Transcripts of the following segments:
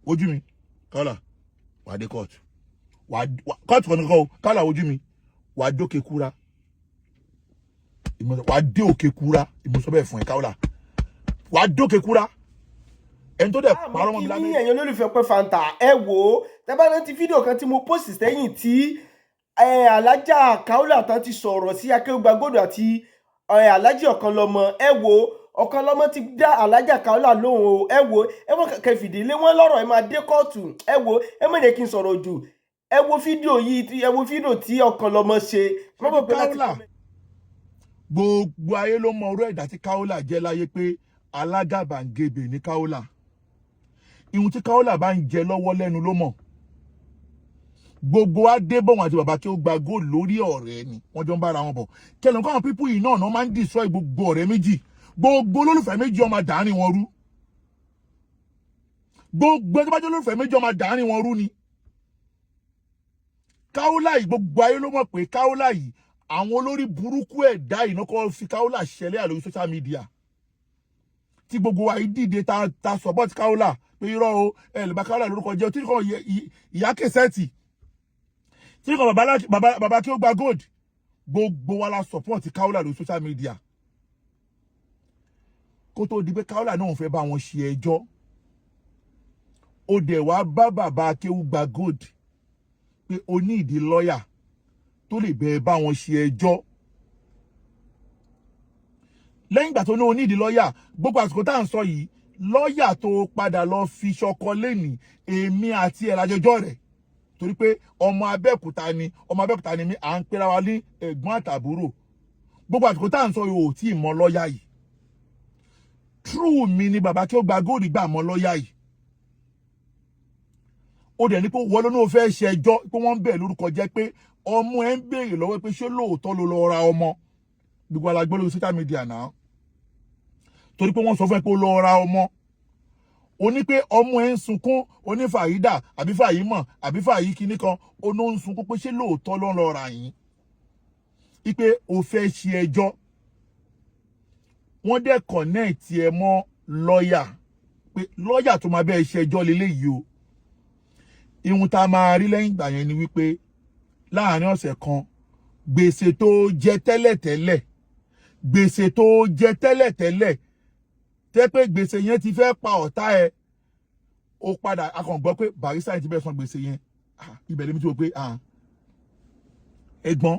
ojú mi Kaola wà dé court court kan nìkan o Kaola ojú mi wà dókè kúra wà dé òkè kúra ìmọ̀sọ́ bẹ́ẹ̀ fún ẹ Kaola wà dókè kúra ẹni tó dẹ̀ parọ́ mọ́ mi lámì. kí ẹ̀yin olólùfẹ́ pé Fanta ẹ wò ó tẹ́bá rántí fídíò kan tí mo post sẹ́yìn tí Alhaja Kaola tán ti sọ̀rọ̀ sí Akewugbagold àti Alhaji Ọkanlọmọ ẹ wò ó Ọkanlọmọ ti dá Alhaja Kaola lóhùn o ẹ wò ẹ mọ̀ kẹ̀kẹ́ fìdílé wọn lọ́rọ̀ ẹ máa dé kóòtù ẹ wò ẹ mọ̀ jẹ́ kí n sọ̀rọ̀ jù ẹ wo fídíò yìí ẹ wo fídíò tí Ọkanlọmọ ṣe. Kaola gbogbo ayé ló mọ orú ẹ̀dá tí Kaola jẹ́ láyé pé alágàbàǹgebè ní Kaola ihun tí Kaola bá ń jẹ lọ́wọ́ lẹ́nu ló mọ̀ gbogbo wa dé bọ̀ wọn àti bàbá Akewugbagold lórí ọ̀rẹ́ ni wọ́n jọ ń bára wọn bọ̀ kẹlẹ̀ nǹkan àwọn pípú yìí náà máa ń destroy gbogbo ọ̀rẹ́ méjì gbogbo olólùfẹ́ méjì ọmọ dàárín wọn rú gbogbo ẹni tó bá jẹ́ olólùfẹ́ méjì ọmọ dàárín wọn rú ni Kaola yìí gbogbo ayé ló mọ̀ pé Kaola yìí àwọn olórí burúkú ẹ̀dá yìí náà kọ́ fi Kaola ṣẹlẹ̀ àlórí social media tí gbogbo wa yìí dìde ta support Kaola pé irọ́ o ẹ̀ lè bá Kaola lórúkọ jẹ́ tí kò ìyá kẹsẹ́ẹ̀tì tí kò bàbá Akewugbagold gbogbo wa la support Kaola lórí social media kó tó di pé Kaola náà fẹ́ bá wọn ṣe ẹjọ́ ó dẹ̀ wá bá bàbá Akewugbagold pé o ní ìdí lọ́yà tó lè bẹ̀ẹ́ bá wọn ṣe ẹjọ́ lẹ́yìn ìgbà tó ní o ní ìdí lọ́yà gbogbo àsìkò tá à ń sọ yìí lọ́yà tó padà lọ fi ṣọkọ lẹ́nìí èmi àti ẹ̀ lájọjọ́ rẹ̀ torí pé ọmọ Abẹ́òkúta ni mi à ń pera wa ní ẹ̀gbọ́n àtàbúrò gbogbo àsìkò tá à ń sọ yìí ò tí ì mọ lọ́yà yìí true mi ni bàbá Akewugbagold gbà mọ lọ́yà yìí ó dẹ̀ ní pé wọ́n lónà fẹ́ ṣe ẹjọ́ pé wọ́n ń bẹ̀ lórúkọ jẹ́ pé ọmọ ẹ̀ ń béèrè lọ́wọ́ pé ṣé lóòótọ́ ló lọ ra ọmọ gbogbo alágbó lórí social media náà torí pé wọ́n sọ fún ẹ pé ó lọ ra ọmọ ó ní pé ọmọ ẹ̀ ń sunkún onífàyídà àbí fàyímọ̀ àbí fàyí kinní kan ó ní ó ń sunkún pé ṣé lóòótọ́ ló ń lọ ra yín ipe ó fẹ́ ṣe ẹjọ́ wọ́n dẹ̀ connect ẹ mọ́ lọ́yà pé lọ́yà tó máa bẹ́ẹ̀ ṣe ẹjọ́ lélẹ́yìí o ihun tá a máa rí lẹ́yìn ìgbà yẹn ni wípé láàárín ọ̀sẹ̀ kan gbèsè tó jẹ tẹ́lẹ̀tẹ́lẹ̀ tẹ́ pé gbèsè yẹn ti fẹ́ pa ọ̀tá ẹ ó padà akọ̀ǹgbọ́ pé Barrister ti bẹ́ẹ̀ san gbèsè yẹn ibẹ̀ lèmi tí wọ́n pé ẹ̀gbọ́n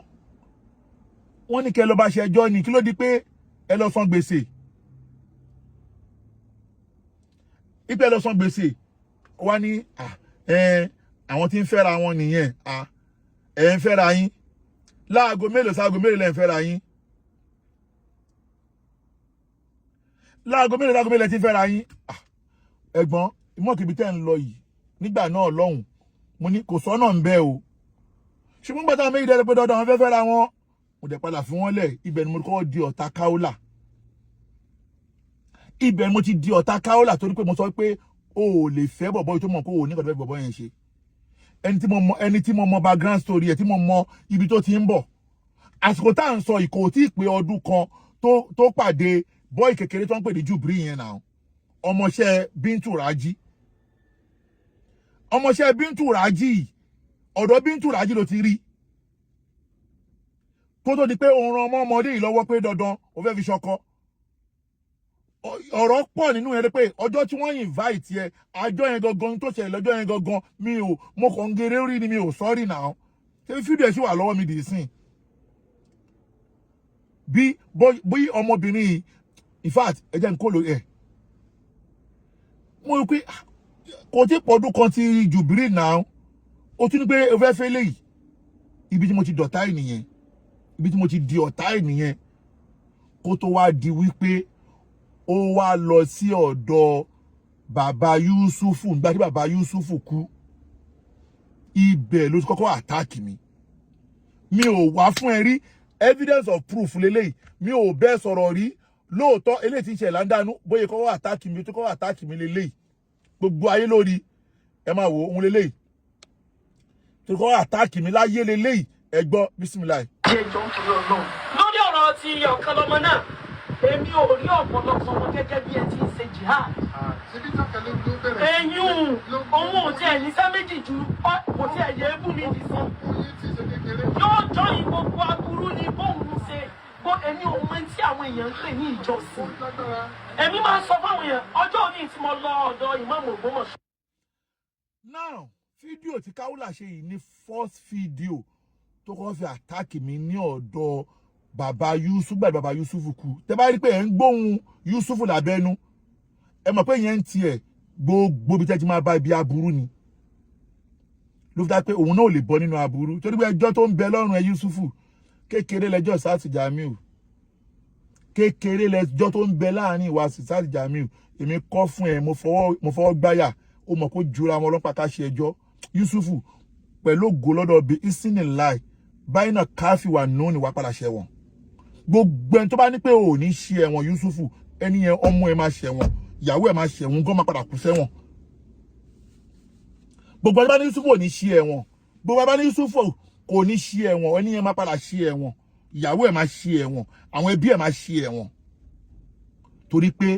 wọ́n ní kẹ́ lọ bá ṣe ẹjọ́ ni kí ló di pé ẹ lọ san gbèsè ipẹ́ lọ san gbèsè wá ní àwọn tí ń fẹ́ra wọn nìyẹn ẹ̀ ń fẹ́ra yín láago mélòó sáago mélòó lẹ́ ń fẹ́ra yín láago mélòó tí ń fẹ́ra yín ẹ̀gbọ́n ìmọ̀kìbí tẹ́ ń lọ yìí nígbà náà lọ́hùn mo ní kò sọ́nà ń bẹ o ṣùgbọ́n gbàtà méjì dẹ́rẹ́ pé dandan àwọn fẹ́ fẹ́ra wọn mo dẹ̀ padà fún wọn lẹ̀ ibẹ̀ ni mo kọ́ di ọ̀tá Kaola ibẹ̀ mo ti di ọ̀tá Kaola torí pé mo sọ pé o ò lè fẹ́ bọ̀bọ̀ yìí tó mọ̀ kó o ní kò tó fẹ́ bọ̀bọ̀ yẹn ṣe ẹni tí mo mọ background story ẹ̀ tí mo mọ ibi tó ti ń bọ̀ àsìkò tá à ń sọ ìkò tí ì pé ọdún kan tó pàdé bọ́ì kékeré tó ń pè ní Jubri yẹn náà ọmọọṣẹ́ Bintu Raji ọ̀dọ̀ Bintu Raji ló ti rí kó tó di pé òun ran ọmọdé yìí lọ́wọ́ pé dandan ó fẹ́ fi ṣọkọ ọ̀rọ̀ pọ̀ nínú yẹn pé ọjọ́ tí wọ́n invite yẹ àjọ yẹn gangan tó ṣẹlẹ̀ lọ́jọ́ yẹn gangan mo kàn ń gèrè rí ni mi ò sọ́rí náà ṣé fídíò ẹ̀ sì wà lọ́wọ́ mi dì í sìn bí ọmọbìnrin yìí in fact ẹ jẹ́ n kó lò ẹ̀ mo rí pé kò tí pọ̀dún kan ti Jubri náà ó tún ní pé o fẹ́ fẹ́ léyìí ibi tí mo ti dọ̀tá ènìyàn ibi tí mo ti di ọ̀tá ènìyàn kó tó wá di wípé ó wá lọ sí ọ̀dọ̀ bàbá Yusufu nígbà tí bàbá Yusufu kú ibẹ̀ ló ti kọ́kọ́ àtáàkì mi ò wá fún ẹ rí evidence of proof lélẹ́yìí mi ò bẹ́ẹ̀ sọ̀rọ̀ rí lóòótọ́ eléyìí tí ń ṣe ìlàndánú bóyá kọ́kọ́ àtáàkì mi tó kọ́kọ́ àtáàkì mi lélẹ́yìí gbogbo ayé lórí ẹ máa wò ohun lélẹ́yìí tó kọ́kọ́ àtáàkì mi láyé lélẹ́yìí ẹ gbọ́ bísímìláì. lórí ọ̀rọ̀ ti Ọkanlọmọ náà èmi ò rí ọ̀pọ̀lọpọ̀ wọn gẹ́gẹ́ bí ẹ ti ń ṣe jihad ẹ̀yún òun ò tiẹ̀ ní sẹ́ méjì ju kò tiẹ̀ yẹ ebú mi nì sí. Yóò jọyìn gbogbo aburú ni bóun ṣe bó ẹni òun máa ń tí àwọn èèyàn ń pè ní ìjọsìn. Èmi máa ń sọ fáwọn èèyàn ọjọ́ òní tí mo lọ ọ̀dọ̀ ìmáàmù Ògbómọ̀ṣọ́. Now fídíò tí Kaola ṣe yìí ní first video tó kọ́ fi attack mi ní ọ̀dọ̀ bàbá Yusuf gbàdé bàbá Yusuf kú. Tẹ́ bá rí pé ẹ̀ ń gbóhùn Yusuf lábẹ́nu ẹ mọ̀ pé yẹn ń tiẹ̀ gbogbo bí tẹ́ ti máa bá ibi aburú ni ló fi dá pé òun náà ò lè bọ́ nínú aburú torí pé ẹjọ́ tó ń bẹ lọ́rùn ẹ Yusuf kékeré lẹ́jọ́ Sàtì Jamiu kékeré lẹ́jọ́ tó ń bẹ láàrin ìwà Sàtì Jamiu èmi kọ́ fún ẹ mo fọwọ́ gbáyà ó mọ̀ kó jura wọn ọlọ́pàá ká ṣe ẹjọ́ Yusuf pẹ̀lú ògo lọ́dọ̀ bí ìsìn láì báyìí náà káfí wà nù ní wàá padà ṣẹ̀wọ̀n gbogbo ẹni tó bá ní pé ò ní ṣe ẹ̀wọ̀n Yusuf ẹni yẹn ọmọ ẹ máa ṣẹ̀wọ̀n ìyàwó ẹ máa ṣẹ̀wọ̀n gan máa padà kú sẹ́wọ̀n gbogbo ẹni bá ní Yusuf ò ní ṣe ẹ̀wọ̀n gbogbo ẹni bá ní Yusuf kò ní ṣe ẹ̀wọ̀n ẹni yẹn máa padà ṣe ẹ̀wọ̀n ìyàwó ẹ máa ṣe ẹ̀wọ̀n àwọn ẹbí ẹ máa ṣe ẹ̀wọ̀n torí pé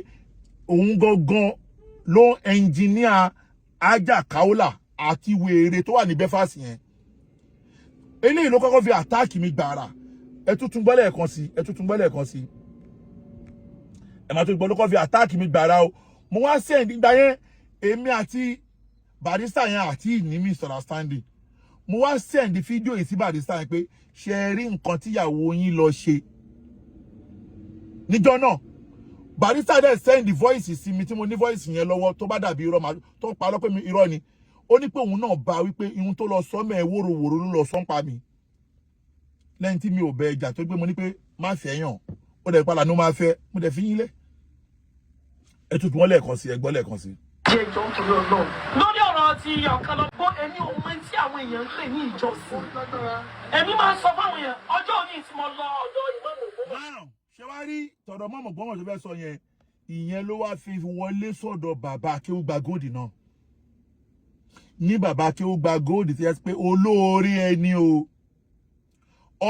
òun gangan ló ń ẹnjìníà Alhaja Kaola àti wèrè tó wà ní Belfast yẹn eléyìí ló kọ́kọ́ fi àtáàkì mi gbàrà ẹ tún gbọ́ lẹ́ẹ̀kan sí ẹ máa tó gbọ́ ló kọ́ fi àtáàkì mi gbàrà o mo wá send ìgbà yẹn èmi àti Barrister yẹn àti ní misunderstanding mo wá send fídíò yìí sí Barrister yẹn pé ṣe rí nǹkan tíyàwó yín lọ ṣe níjọ́ náà Barrister dẹ̀ send voice sí mi tí mo ní voice yẹn lọ́wọ́ tó bá dàbí irọ́ tó pa lọ́pẹ́ mi irọ́ ni ó ní pé òun náà bá wípé ihun tó lọ sọ mẹ́ wòròwòrò ló lọ sọ́npa mi lẹ́yìn tí mi ò bẹ ẹjà tó gbé mo ní pé má fẹ́ yàn ó dẹ̀ padà ní ó máa fẹ́ mo dẹ̀ fi yín lẹ̀ ẹ tuntun wọn lẹ́ẹ̀kan sí ẹ gbọ́ lẹ́ẹ̀kan sí. Jẹ́ ìjọ ń torí Ọlọ́run. Lórí ọ̀rọ̀ ti Ọkanlọmọ ẹni òun máa ń tí àwọn èèyàn ń pè ní ìjọsìn. Èmi máa ń sọ fáwọn èèyàn ọjọ́ òní tí mo lọ ọ̀dọ̀ ìmáàmù Ògbómọ̀ṣọ́. Ṣé wá rí tọ̀dọ̀ mọ́mọ́ gbọ́mọ̀ tó fẹ́ sọ yẹn ìyẹn ló wá fi wọlé sọ́dọ̀ bàbá Akewugbagold náà ní bàbá Akewugbagold ti yẹ pé olóore ẹni o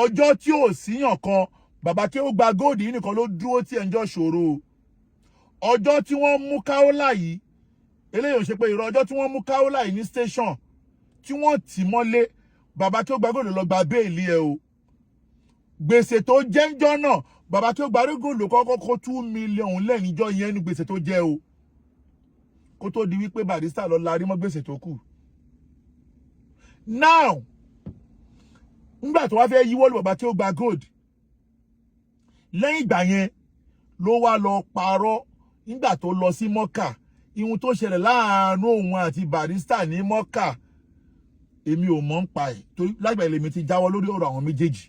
ọjọ́ tí ò síyàn kan bàbá Akewugbagold yìí nìkan ló dúró tí ẹ̀ ń jọ ṣòro ọjọ́ tí wọ́n mú Kaola yìí eléyìí ò ṣe pé irọ́ ọjọ́ tí wọ́n mú Kaola yìí ní station tí wọ́n tì mọ́lé bàbá Akewugbagold lọ gba béèlì ẹ o gbèsè tó jẹ́ ńjọ́ náà bàbá Akewugbagold ló kọ́kọ́ kó 2 million lẹ́nìjọ́ yẹn ní gbèsè tó jẹ́ o kó tó di wípé Barrister lọ larí mọ́ gbèsè tó kù now nígbà tó wá fẹ́ yíwọ́ lu bàbá Akewugbagold lẹ́yìn ìgbà yẹn ló wá lọ parọ́ nígbà tó lọ sí Mọ́kà ihun tó ṣẹlẹ̀ láàárín òun àti Barrister ní Mọ́kà èmi ò mọ̀ ń pa ẹ̀ torí lágbàá ilé mi ti jáwọ́ lórí ọ̀rọ̀ àwọn méjèèjì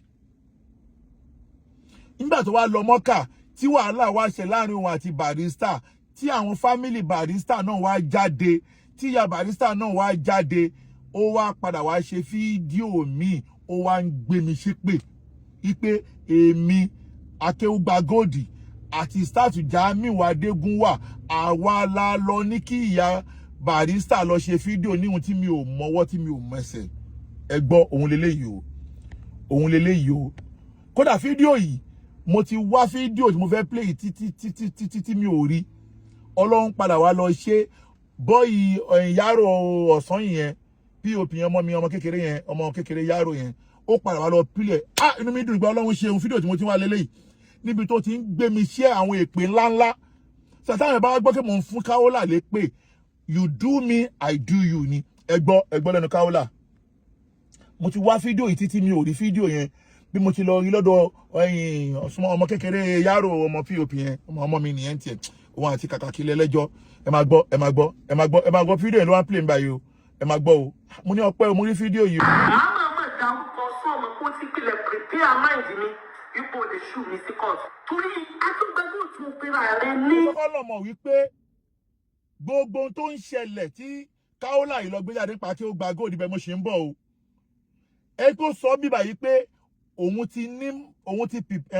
nígbà tó wá lọ Mọ́kà tí wàhálà wá ṣe láàárín òun àti Barrister tí àwọn fámìlì Barrister náà wá jáde tí ìyá Barrister náà wá jáde ó wá padà wá ṣe fídíò míì ó wá ń gbé mi ṣépè wípé èmi Akewugbagold àti Sàtì Jamiu Adégúnwà àwa la lọ ní kí ìyá Barrister lọ ṣe fídíò níhun tí mi ò mọwọ́ tí mi ò mẹsẹ̀ ẹ gbọ́ òun leléyìí o kódà fídíò yìí mo ti wá fídíò tí mo fẹ́ play títí tí mi ò rí Ọlọ́run padà wá lọ ṣe bọ́ọ̀yì Yàrò ọ̀sán yẹn pop yẹn ọmọ kékeré yẹn ọmọ kékeré Yàrò yẹn ó padà wá lọ pílẹ̀ inú mi dùn pé Ọlọ́run ṣe ohun fídíò tí mo ti wá lélẹ́yìí níbi tó ti ń gbé mi ṣe àwọn èpè ńláńlá sàtàwọn bá gbọ́ pé mò ń fún Kaola lépè you do me I do you ni ẹ gbọ́ lẹ́nu Kaola mo ti wá fídíò yìí títí mi ò rí fídíò yẹn bí mo ti lọ rí lọ́dọ̀ ọmọ kékeré Yàrò ọmọ pop yẹn ọmọ mi nìyẹn tiẹ̀ òun àti kàkàkí lẹ́lẹ́jọ́ ẹ máa gbọ́ fídíò yẹn ló wá ń play báyìí o ẹ máa gbọ́ o mo ní ọpẹ́ o mo rí fídíò yìí. Màmá máa dárúkọ sún ọmọ kó tí pilẹ̀ prepare mind mi ipò lè ṣù mí sí court torí Akewugbagold tí mo pera rẹ ní. Ọkanlọmọ wípé gbogbo tó ń ṣẹlẹ̀ tí Kaola yìí lọ gbé jáde pa Akewugbagold ibẹ̀ mo ṣe ń bọ̀ o ẹ tó sọ bíbà yìí pé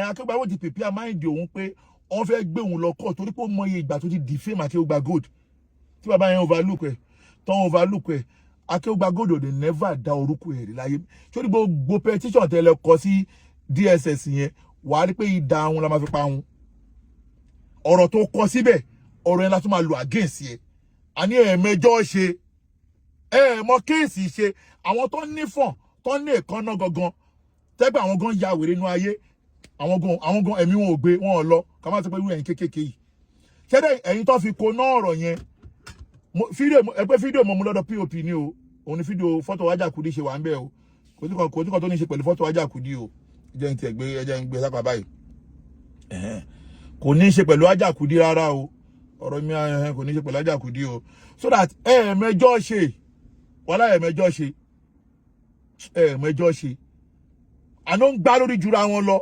Akewugbagold ti prepare mind òun pé wọ́n fẹ́ gbé òun lọ court torí pé ó mọ iye ìgbà tó ti defame Akewugbagold tí bàbá yẹn overlook ẹ̀ Akewugbagold ò dé never dá orúkọ ẹ̀ rí láyé sórí gbogbo petition tẹ́lẹ̀ kọ sí DSS yẹn wàá rí pé ìdá àwọn la máa fi pa wọn ọ̀rọ̀ tó kọ síbẹ̀ ọ̀rọ̀ yẹn la tún máa lò against yẹ àní ẹ̀ẹ̀mẹjọ́ ṣe ẹ̀ẹ̀mọ kéèsì ṣe àwọn tó nífọ̀n tó ní èkánná gangan tẹ́gbẹ́ àwọn gan ya wèrè inú ayé àwọn gan ẹ̀mí wọn ò gbé wọn ò lọ ká má sọ pé irú ẹ̀yin kékèké yìí ṣẹ́dẹ̀ ẹ̀yin tó fi koná ọ̀rọ̀ yẹn fídíò mo mú lọ́dọ̀ pop ni o òun ni fídíò fọ́tò Ajakudi ṣe wà ń bẹ̀ o kò tí kan tó ní ṣe pẹ̀lú fọ́tò Ajakudi o ẹjẹ́ ń gbé sápá báyìí kò ní ṣe pẹ̀lú Ajakudi rárá o ọ̀rọ̀ mi kò ní ṣe pẹ̀lú Ajakudi o so that ẹ̀ẹ̀mẹjọ́ ṣe wàhálà ẹ̀ẹ̀mẹjọ́ ṣe àná ń gbá lórí jura wọn lọ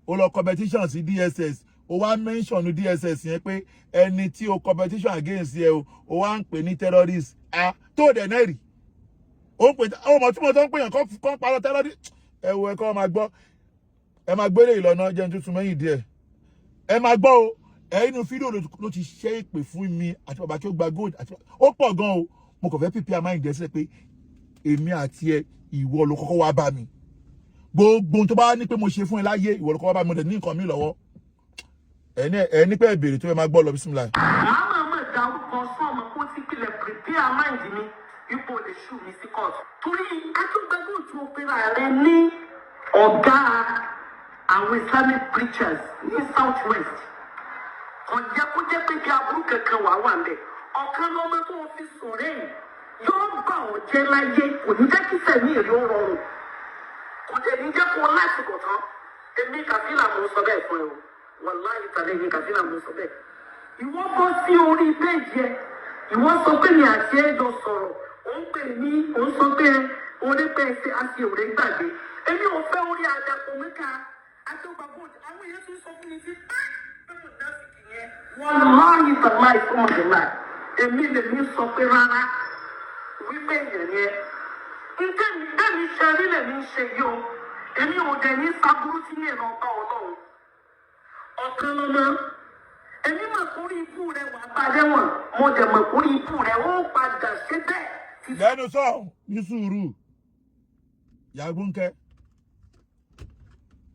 ó lọ competition sí DSS ó wá mention DSS yẹn pé ẹni tí o competition against ẹ o wá ń pè ní terrorist tó dẹ̀ náà rí ó ń pè ọmọ tí mo tó ń pè yàn kọ́ parọ́ terrorist ẹ̀wọ̀ ẹ̀kọ́ máa gbọ́ ẹ máa gbélé ìlọ́nà jẹun tuntun mẹ́yìn díẹ̀ ẹ máa gbọ́ o inú fídíò ló ti ṣe ìpè fún mi àti bàbá Akewugbagold àti ó pọ̀ gan o mo kàn fẹ́ pípí àmáyìndẹ́ sílẹ̀ pé èmi àti ẹ ìwọ ló kọ́kọ́ wá bá mi gbogbo tó bá ní pé mo ṣe fún ẹ láyé ìwọ ló kọ́kọ́ wá bá mi mo dẹ̀ ní nǹkan mi lọ́wọ́ ẹni pé ìbéèrè tó fẹ́ máa gbọ́ lọ bísímìlà. màmá mọ̀ dárúkọ sọ́ọ̀mù kó ti pilẹ̀ prepare mind mi ipò lè ṣù mí sí kóòtù. torí Akewugbagold tó pera rẹ̀ ní ọ̀gá àwọn Islamic preachers ní South West kò jẹ́ kó jẹ́ pé kí aburú kankan wà ń bẹ̀. Ọkanlọmọ tó fi sọ̀rọ̀ yìí yóò bá ọ̀ jẹ́ láyé kò ní jẹ́ kí sẹ̀mí èrè ó rọrùn kò dẹ̀ ní jẹ́ kó lásìkò tán èmi Kàfílà mo sọ bẹ́ẹ̀ fún ẹ o wàláhì tàbí èmi Kàfílà mo sọ bẹ́ẹ̀. ìwọ bọ́ sí orí péjì ẹ ìwọ sọ pé ní àti ẹjọ sọ̀rọ̀ òun pè ní òun sọ pé orí pé ẹsẹ àti òré gbàgbé èmi ò fẹ́ orí àdàpọ̀ mẹ́ta Akewugbagold àwọn èèyàn ti sọ fún mi sí wàláhì tàbí fún ọ̀dọ̀lá èmi lèmi sọ pé rárá wípé èèyàn yẹn nǹkan mi bẹ́ẹ̀ mi ṣe rí lèmi ṣe yìí o èmi ò dẹ̀ ní sábúrú tí yẹn lọ bá Ọlọ́run. Ọkanlọmọ èmi mọ̀ kórí ikú rẹ̀ wà bá dẹ́wọ̀n mo dẹ̀ mọ̀ kórí ikú rẹ̀ ó padà ṣe bẹ́ẹ̀. lẹ́nu sọ ní sùúrù yàgùnkẹ́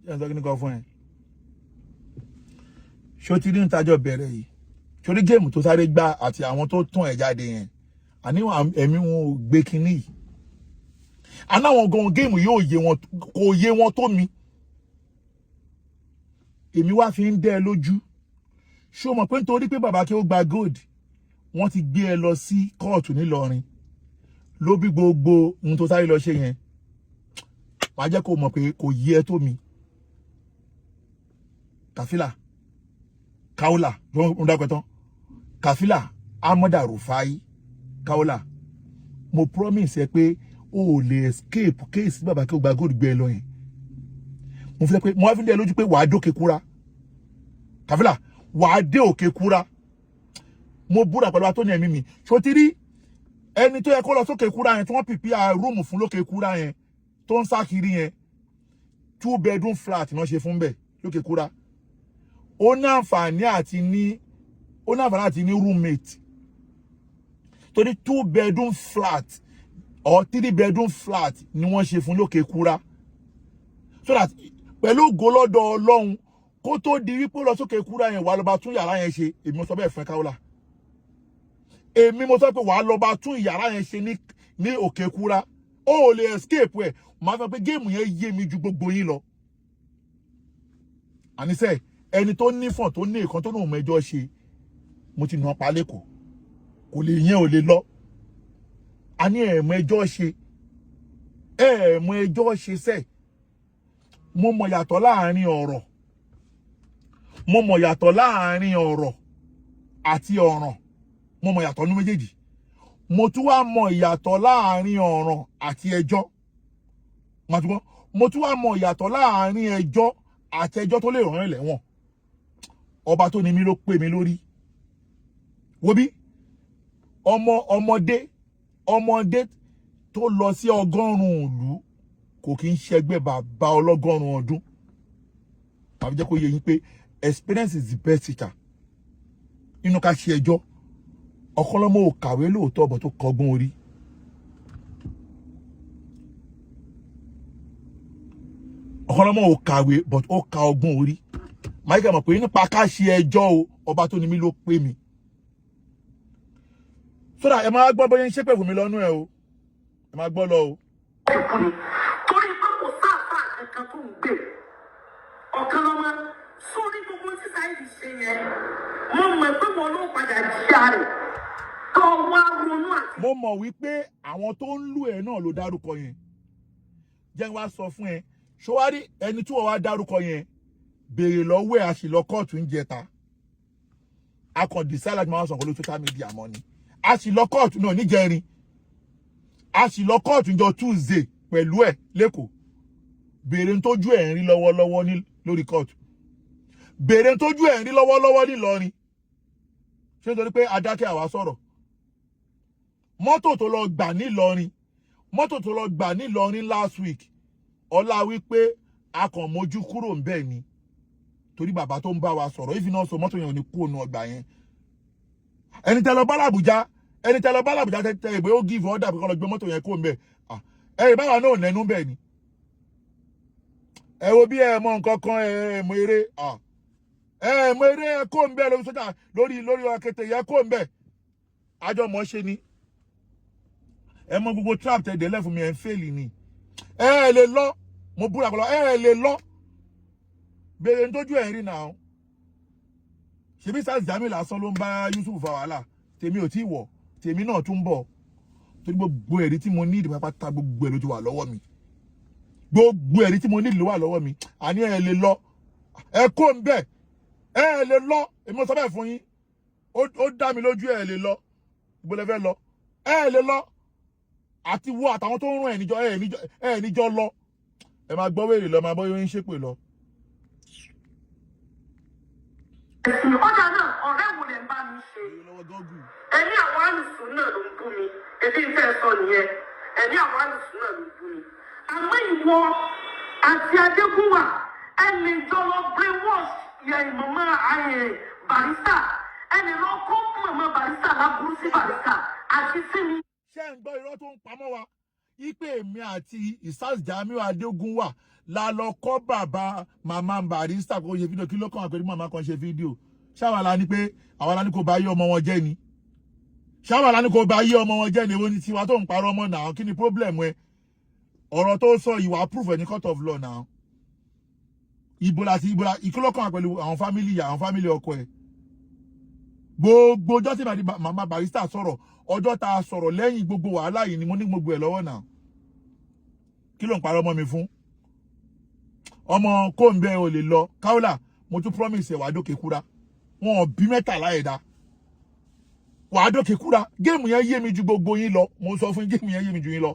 yẹn sọ kí ni kò fún ẹ ṣó ti rí nítajọ bẹ̀rẹ̀ yìí torí géèmù tó sáré gbá àti àwọn tó tún ẹ̀ jáde yẹn àníwọ̀n ẹ̀mí wọn ò gbé kinní yìí anáwọn gan géèmù yóò yé wọn kò yé wọn tó mi èmi wá fi ń dẹ́ ẹ lójú ṣó mọ̀ pé nítorí pé bàbá Akewugbagold wọ́n ti gbé ẹ lọ sí kóòtù nílọrin ló bí gbogbo ohun tó sáré lọ ṣe yẹn wàá jẹ́ kó mọ̀ pé kò yé ẹ tó mi Kàfílà Kaola ló ń dápẹ́ tán Kàfílà Amọ́dà Rufai Kaola mo promise ẹ pé o ò lè escape case bàbá Akewugbagold gbé ẹ lọ yẹn mo fi pé mo wá fi ń dẹ́ lójú pé wàá dókè kúra Kàfílà wàá dé òkè kúra mo búra pẹ̀lú atọ́ni ẹ̀mí mi ṣó ti rí ẹni tó yẹ kó lọ sókè kúra yẹn tí wọ́n pìpì rúùmù fún lókè kúra yẹn tó ń sá kiri yẹn 2 bedroom flat náà ṣe fún bẹ́ẹ̀ lókè kúra ó ní àǹfààní àti ní roommate torí 2 bedroom flat or 3 bedroom flat ni wọ́n ṣe fún lókè kúra so that pẹ̀lú ògo lọ́dọ̀ Ọlọ́run kó tó di wípé lọ sókè kúra yẹn wà lọ bá tún yàrá yẹn ṣe èmi mo sọ bẹ́ẹ̀ fún Kaola èmi mo sọ pé wà lọ bá tún yàrá yẹn ṣe ní òkè kúra ó ò lè escape ẹ̀ màá fẹ́ pé géèmù yẹn yé mi ju gbogbo yín lọ àníṣe ẹni tó nífọ̀n tó ní ìkan tó náà mẹjọ ṣe mo ti nà pa lẹ́kọ̀ọ́ kò lè yẹn ò lè lọ a ní ẹ̀ẹ̀mọ ẹjọ́ ṣe sẹ́ mo mọ̀ yàtọ̀ láàrin ọ̀rọ̀ àti ọ̀ràn mo mọ̀ yàtọ̀ ní méjèèjì mo tún wá mọ̀ ìyàtọ̀ láàrin ọ̀ràn àti ẹjọ́ mo tún wá mọ̀ ìyàtọ̀ láàrin ẹjọ́ àti ẹjọ́ tó lè ràn án lẹ́wọ̀n ọba tó ní mi ló pè mí lórí wo bí ọmọdé tó lọ sí 100 ìlú kò kí ń ṣẹgbẹ́ bàbá ọlọ́gọ́rùn ọdún màá fi jẹ́ kó yé yín pé experience is the best teacher nínú ká ṣe ẹjọ́ Ọkanlọmọ ò kàwé lóòótọ́ bọ̀ tó kọ́gbọ́n orí Ọkanlọmọ ò kàwé but ó ka ọgbọ́n orí máa kẹ́ mọ̀ pé nípa ká ṣe ẹjọ́ o ọba tó ní mí ló pè mí sódà ẹ máa gbọ́ bóyá ń ṣépè fún mi lọ́nú ẹ o ẹ máa gbọ́ lọ o. torí pé kò sáfà kankan tó ń gbé Ọkanlọmọ sórí gbogbo tí Saheed ṣe yẹn mo mọ̀ pé mo ló padà jíjà rẹ̀ tó wá ronú àti. mo mọ̀ wípé àwọn tó ń lù ẹ náà ló dárúkọ yẹn jẹ́ wá sọ fún ẹ ṣọwárí ẹni tí wọ́n wá dárúkọ yẹn béèrè lọ́wọ́ ẹ̀ àṣìlọ kóòtù ń jẹta akọ̀dì sálàdì máa ń sọ̀kọ́ lórí social media mọ́ ni àṣìlọ kóòtù náà níjẹrin àṣìlọ kóòtù jọ Tuesday pẹ̀lú ẹ̀ lẹ́kọ̀ọ́ béèrè ń tójú ẹ̀ ń rí lọ́wọ́lọ́wọ́ ní lórí kóòtù béèrè ń tójú ẹ̀ ń rí lọ́wọ́lọ́wọ́ ní Ìlọrin ṣé nítorí pé adákẹ́ àwa sọ̀rọ̀ mọ́tò tó lọ gbà ní Ìlọrin mọ́tò tó lọ gbà ní Ìlọrin last week ọlá wípé a kàn mójú kúrò ń bẹ̀ ni torí bàbá tó ń bá wa sọ̀rọ̀ ìfi náà sọ mọ́tò yẹn ò ní kú ònú ọgbà yẹn ẹni tẹ lọ bá làbújá tẹ ìwé ó give order pé kó lọ gbé mọ́tò yẹn kó ń bẹ̀ ẹ ìbáwa náà nẹnu bẹ̀ ni ẹ wo bí ẹ mọ nǹkan kan ẹ mọ eré ẹ mọ eré ẹ kó ń bẹ̀ lórí sójà lórí akété yẹ kó ń bẹ̀ àjọ mọ̀ ṣe ni ẹ mọ gbogbo trap tẹ délẹ̀ fún mi ẹ ń fèlì ni ẹ lè lọ mo búra pẹ̀lú ẹ lè lọ béèrè ń tójú ẹ̀ rí náà ṣebí Sars Jamiu lásán ló ń bá Yusuf fa wàhálà tèmi ò tí wọ̀ tèmi náà tún bọ̀ torí gbogbo ẹ̀rí tí mo ní ìdìbò pátá gbogbo ẹ̀ ló ti wà lọ́wọ́ mi gbogbo ẹ̀rí tí mo ní ìlú wà lọ́wọ́ mi àní ẹ lè lọ ẹ kó ń bẹ̀ ẹ lè lọ èmi ò sọ bẹ́ẹ̀ fún yín ó dá mi lójú ẹ lè lọ ibo lẹ fẹ́ lọ ẹ lè lọ àti wo àtàwọn tó ń rún ẹ níjọ lọ ẹ máa gbọ́ wèrè lọ máa bọ́ yóò ń ṣépè lọ. ọjà náà ọ̀rẹ́ wo lè bá mi ṣe ẹni àwọn àlùsùn náà ló ń bú mi èdè ìfẹ́ sọ nìyẹn ẹni àwọn àlùsùn náà ló ń bú mi àmọ́ ìwọ àti Adégúnwà ẹni jọlọ brainwash yẹ ìmọ̀mọ́ ayé Barrister ẹni lọ kó mọ̀mọ́ Barrister láburú sí Barrister àti sí mi. ṣé ń gbọ́ irọ́ tó ń pamọ́ wa ipe èmi àti Sars Jamiu Adégúnwà la lọ kọ́ bàbá màmá Barrister kó ṣe fídíò kí ló kàn àpẹẹrẹ màmá kan ṣe fídíò ṣáwa la ní pé àwa la ní kó bá yé ọmọ wọn jẹ́ ni ṣáwa la ní kó bá yé ọmọ wọn jẹ́ ni èwo ni tiwa tó ń parọ́ ọmọ náà kí ni problem ẹ ọ̀rọ̀ tó sọ ìwà proof ẹ̀ ní court of law náà ìbòlà ìkúlọ́kàn pẹ̀lú àwọn fámìlì ọkọ ẹ̀ gbogbo ọjọ́ tí màmá Barrister sọ̀rọ̀ ọjọ́ tá a sọ̀rọ̀ lẹ́yìn gbogbo wàhálà yìí ni mo ní gbogbo ẹ̀ lọ́wọ́ náà kí ló ń parọ́ ọmọ mi fún ọmọ kóńbẹ́ ò lè lọ Kaola mo tún promise ẹ̀ wàá dókè kúra wọn ò bí mẹ́tàlá ẹ̀dá wàá dókè kúra géèmù yẹn yé mi ju gbogbo yín lọ mo sọ fún géèmù yẹn yé mi ju yín lọ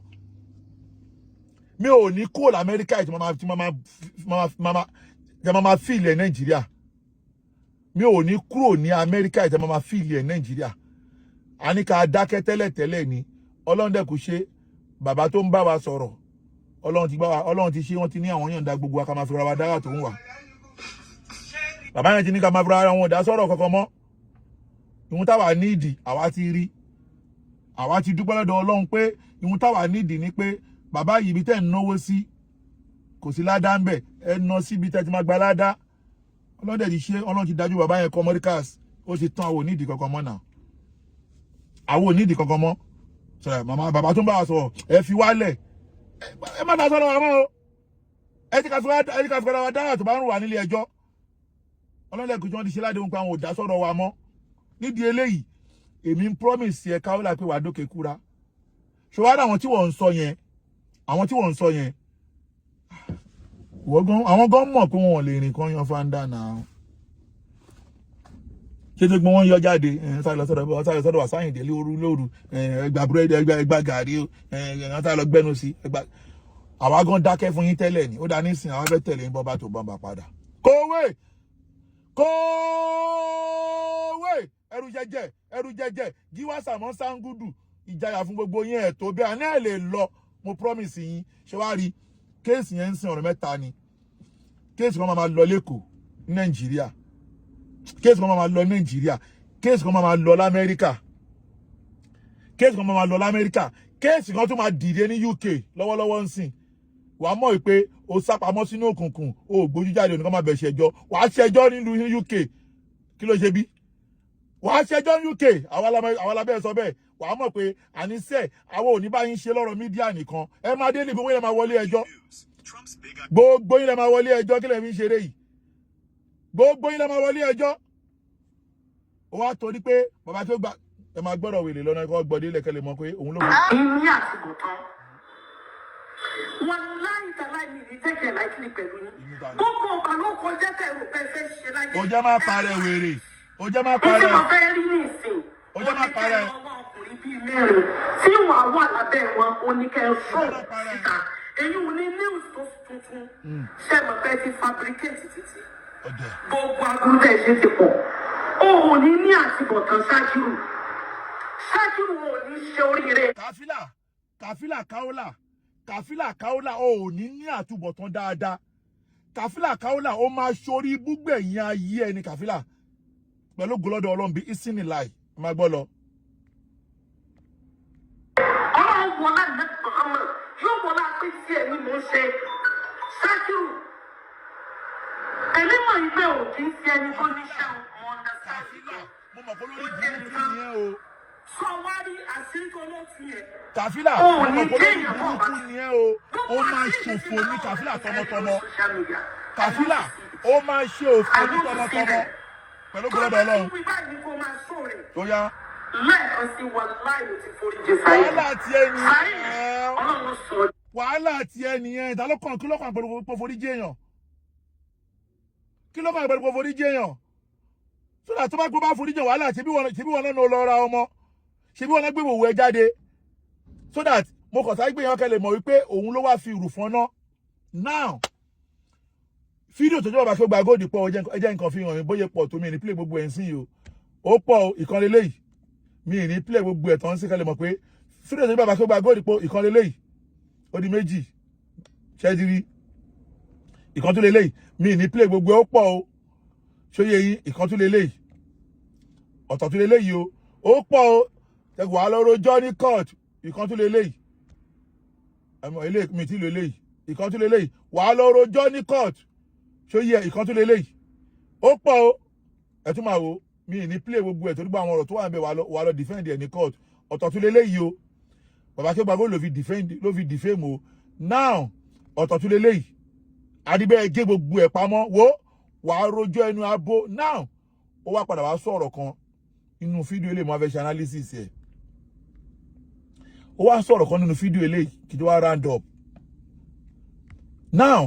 mi ò ní kó l'Amẹ́ríkà tí mama fíìlì ẹ̀ Nàìjíríà mi ò ní kúrò ní Amẹ́ríkà tí mama fíìlì ẹ̀ Nàìjíríà a ní ká dákẹ́ tẹ́lẹ̀ ni Ọlọ́run dẹ̀ kò ṣe bàbá tó ń bá wa sọ̀rọ̀ Ọlọ́run ti ṣe wọ́n ti ní àwọn yọ̀ǹda gbogbo wa ká máa fi ra wa dára tó ń wà bàbá yẹn ti ní ká máa fi ra wọn dá sọ̀rọ̀ kankan mọ́ ìhun táwa nídìí àwa ti rí àwa ti dúpẹ́ lọ́dọ̀ Ọlọ́run pé ìhun táwa nídìí ni pé bàbá yìí ibi tẹ́ ń náwó sí kò sí ládá ń bẹ̀ ẹ ná síbi tẹ́ ti máa gba ládá Ọlọ́dẹ̀ ti ṣe Ọlọ́run ti dájú bàbá yẹn kọ́ mọ́ríkàs ó ti tán àwọn onídìí kankan mọ́ náà àwọn onídìí kankan mọ́ sọ̀rọ̀ màmá bàbá tó ń bá wa sọ̀rọ̀ ẹ fi wálẹ̀ ẹ má dá sọ́dọ̀ wa mọ́ o ẹ ti ká sọ́dọ̀ wa dára tó bá ń rùn wá nílé ẹjọ́ Ọlọ́dẹ̀ kò tí wọ́n ti ṣe ládéhùn pé àwọn ò dá sọ́dọ̀ wa mọ́ nídìí eléyìí èmi ń promise ẹ Kaola pé wàá dókè kúra ṣọwádà àwọn tí wọ́n ń sọ yẹn àwọn gan mọ̀ pé wọn ò lè rìn kan yan fanda náà ṣé tó gbọ́n wọn yọ jáde sáré lọ sọ́dọ̀ wà sáyìn délé lóru ẹgbà búrẹ́dì ẹgbà gàrí sáré lọ gbẹ́nu sí àwa gan dákẹ́ fún yín tẹ́lẹ̀ ni ó dá nísìn àwọn fẹ́ tẹ̀lé yín bọ́ bá tó bá padà kówé ẹrù jẹjẹ gíwá sàmọ́ sangudu ìjayà fún gbogbo yín ẹ̀ tó bẹ́ẹ̀ àná ẹ̀ lè lọ mo promise yín ṣé wàá rí kéèsì yẹn ń sin ọ̀rọ̀ mẹ́ta ni kéèsì kan máa lọ lẹ́kọ̀ọ́ ní Nàìjíríà kéèsì kan máa lọ Nàìjíríà kéèsì kan máa lọ l'Amẹ́ríkà kéèsì kan tún máa dìde ní UK lọ́wọ́lọ́wọ́ ń sìn wàá mọ̀ pé o sápamọ́ sínú òkùnkùn o gbójú jáde oníkan máa bẹ̀ ṣẹjọ́ wàá ṣẹjọ́ nílùú UK kí ló ṣe bí wàá ṣẹjọ́ ní UK àwọn alábẹ́ sọ bẹ́ẹ̀ wàá mọ̀ pé àníṣe àwọn ò ní bá yín ṣe lọ́rọ̀ mídíà nìkan ẹ máa dé níbi wọ́n yẹn máa wọlé ẹjọ́ gbogbo yín lẹ máa wọlé ẹjọ́ kí lẹ fi ń ṣeré yìí gbogbo yín lẹ máa wọlé ẹjọ́ ó wá torí pé bàbá tó gbà ẹ máa gbọ́dọ̀ wèrè lọ́nà ẹ̀kọ́ gbọ́dé ilẹ̀ kẹlẹ̀ mọ́ pé òun ló wù. ìní àtìbọ̀tán wọn láì tàláì ní ìdíjẹ́kẹ̀ láìpẹ́ pẹ̀lú yín gbogbo ọ̀gá ló kọjá tẹ̀rù pẹ́ẹ́fẹ́ ṣe láyé. ó jẹ́ máa parẹ́ wèrè ó jẹ́ máa parẹ́. ìjọba fẹ́ rí ní ìsìn ó jẹ́ máa parẹ́. ọwọ́ ọkùnrin bíi mẹ́rin tí wàá wà lábẹ́ wọn oníkẹ́ fún síta èyí ò ní news tó tuntun ṣe mọ̀ pé ti fabricate títí gbogbo agbóhùn ẹ̀ṣẹ̀ ti pọ̀ òun ní àtibọ̀tán ṣáájú ò ní ṣe oríire. Kàfílà Kaola ò ní àtúbọ̀tán dáadáa Kàfílà Kaola ó máa ṣorí ibúgbẹ̀yìn ayé ẹni Kàfílà pẹ̀lú gọlọ́dọ̀ ọlọ́run bí ìsìn láì máa gbọ́ lọ. ọlọ́run wọlá nẹ́tọ̀ ọmọ yóò wọlá pé tí ẹ̀mí mò ń ṣe ṣáájú ẹ̀mí mọ̀ ìgbé òkè ń fi ẹni tó níṣẹ́ ọmọ ọ̀dà Kàfílà mo mọ̀ pé lórí burúkú nìyẹn o. sọ wá rí àṣírí tó ló fi yẹn. Kàfílà mo mọ̀ pé lórí burúkú nìyẹn o ó máa ṣòfò ní Kàfílà tọmọtọmọ Kàfílà ó máa ṣe òfò ní tọmọtọmọ pẹ̀lú gọlọ́dọ̀ ọlọ́run. ó yá. lẹ́ẹ̀kan sí wa láì ló ti forí jẹ sáyé. wàhálà ti ẹnìyẹn ìdálọ́kàn kí ló kàn pẹ̀lú forí jẹ èèyàn kí ló kàn pẹ̀lú forí jẹ èèyàn sódà tó bá gbọ́ bá forí jẹ wàhálà ṣebí wọn náà lọ ra ọmọ ṣebí wọn náà gbé wòwò ẹ jáde so that mo kàn sáré gbé yẹn kẹlẹ̀ mọ̀ wípé òun ló wá fi ìrù fọ́n náà now fídíò tó jẹ́ bàbá Akewugbagold pọ̀ ẹjẹ́ nǹkan fi hàn mí bóyá pọ̀ tó mi ní play gbogbo ẹ̀ ń sìn yìí ó pọ̀ ìkan lélẹ́yìí mi ní play gbogbo ẹ̀ tó ń sí kẹlẹ̀ mọ̀ pé fídíò tó jẹ́ bàbá Akewugbagold pọ̀ ìkan lélẹ́yìí ó di méjì ṣẹ́jírí ìkan tó lélẹ́yìí mi ní play gbogbo ẹ̀ ó pọ̀ o ṣóyè yín ìkan tó lélẹ́yìí ọ̀tọ̀ tó lélẹ́yìí o ó pọ̀ o tẹ̀kọ̀ wà lọ́rọ̀ jọ́ ní court ìkan tó lélẹ́yìí ẹ̀mọ̀ ilé mi ti lélẹ́yìí ìkan tó lélẹ́yìí wà lọ́rọ̀ jọ́ ní court ṣóyè ìkan tó lélẹ́yìí ó pọ̀ o ẹ̀ tún máa wò mi ní play gbogbo ẹ̀ tó nígbà àwọn ọ̀rọ̀ tó wà ń bẹ̀ wà lọ defend ẹ̀ ní court ọ̀tọ̀ tó lélẹ́yìí o bàbá Akewugbagold ló fi defame o now ọ̀tọ̀ tó lélẹ́yìí adibẹ́ gé gbogbo ẹ̀ pamọ́ wo wàá rojọ́ ẹnu abo now ó wá padà wá sọ̀rọ̀ kan inú fídíò eléyìí mo fẹ́ ṣe analysis ẹ̀ ó wá sọ̀rọ̀ kan nínú fídíò eléyìí kí tó wá round up now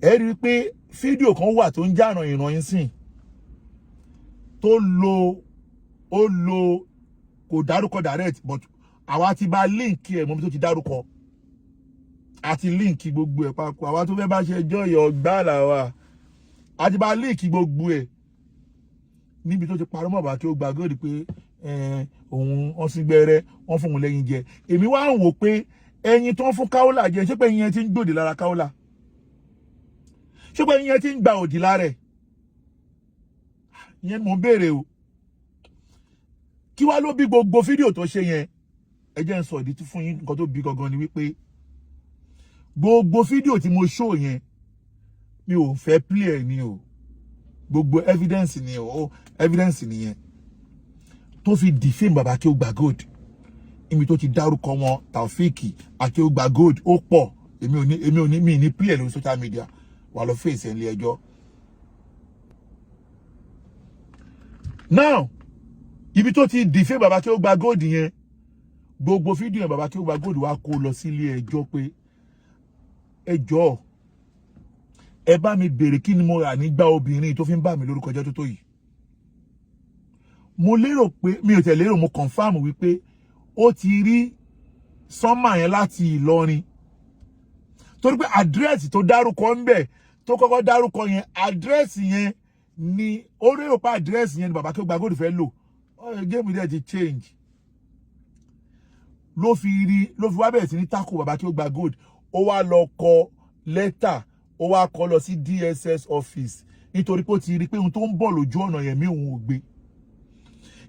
ẹ rí i pé fídíò kan wà tó ń jàràn ìran yín sìn tó lo kò dárúkọ direct but àwa ti bá líǹkì ẹ̀ mọ́ bí tó ti dárúkọ àti líǹkì gbogbo ẹ̀ papọ̀ àwa tó fẹ́ bá ṣe ẹjọ́ ìyọ̀ ọgbà làwà àti bá líǹkì gbogbo ẹ̀ níbi tó ti parọ́ mọ́ bàbá Akewugbagold pé òun wọ́n sí gbẹ́rẹ́ wọ́n fún òun lẹ́yìn jẹ èmi wá ń wò pé ẹyin tó ń fún Kaola jẹ ṣé pé ẹyin yẹn ti ń gbòdì lára Kaola ṣé pé ẹyin yẹn ti ń gba òdì lára ẹ̀ ìyẹn mo béèrè o kí wá ló bí gbogbo fídíò tó ṣe yẹn ẹ jẹ́ n sọ ìdí tí fún yín nǹkan tó bí gangan ni wípé gbogbo fídíò tí mo show yẹn mi ò fẹ́ play ẹ̀ ni o gbogbo evidence ni o evidence nìyẹn tó fi defame bàbá Akewugbagold ibi tó ti dárúkọ wọn Taofiki Akewugbagold ó pọ̀ èmi ò ní mi ní play ẹ̀ lórí social media wà lọ face ẹ̀ nílé ẹjọ́ now ibi tó ti defame bàbá Akewugbagold yẹn gbogbo fídíò yẹn bàbá Akewugbagold wá kó lọ sí ilé ẹjọ́ pé ẹjọ́ ẹ bá mi béèrè kí ni mo rà nígbà obìnrin tó fi ń bà mí lórúkọ jẹ́ tó yìí mo lérò pé mi ò tẹ̀ lérò mo confirm wípé ó ti rí sọ́mà yẹn láti Ìlọrin torí pé àdírẹ́sì tó dárúkọ ń bẹ̀ tó kọ́kọ́ dárúkọ yẹn àdírẹ́sì yẹn ni ó lérò pé àdírẹ́sì yẹn ni bàbá Akewugbagold fẹ́ lò géèmù dẹ̀ ti change ló fi wá bẹ̀rẹ̀ sí ní tako bàbá Akewugbagold ó wá lọ kọ lẹ́tà ó wá kọ lọ sí DSS office nítorí pé ó ti rí pé ohun tó ń bọ̀ lójú ọ̀nà yẹn mi òun ò gbé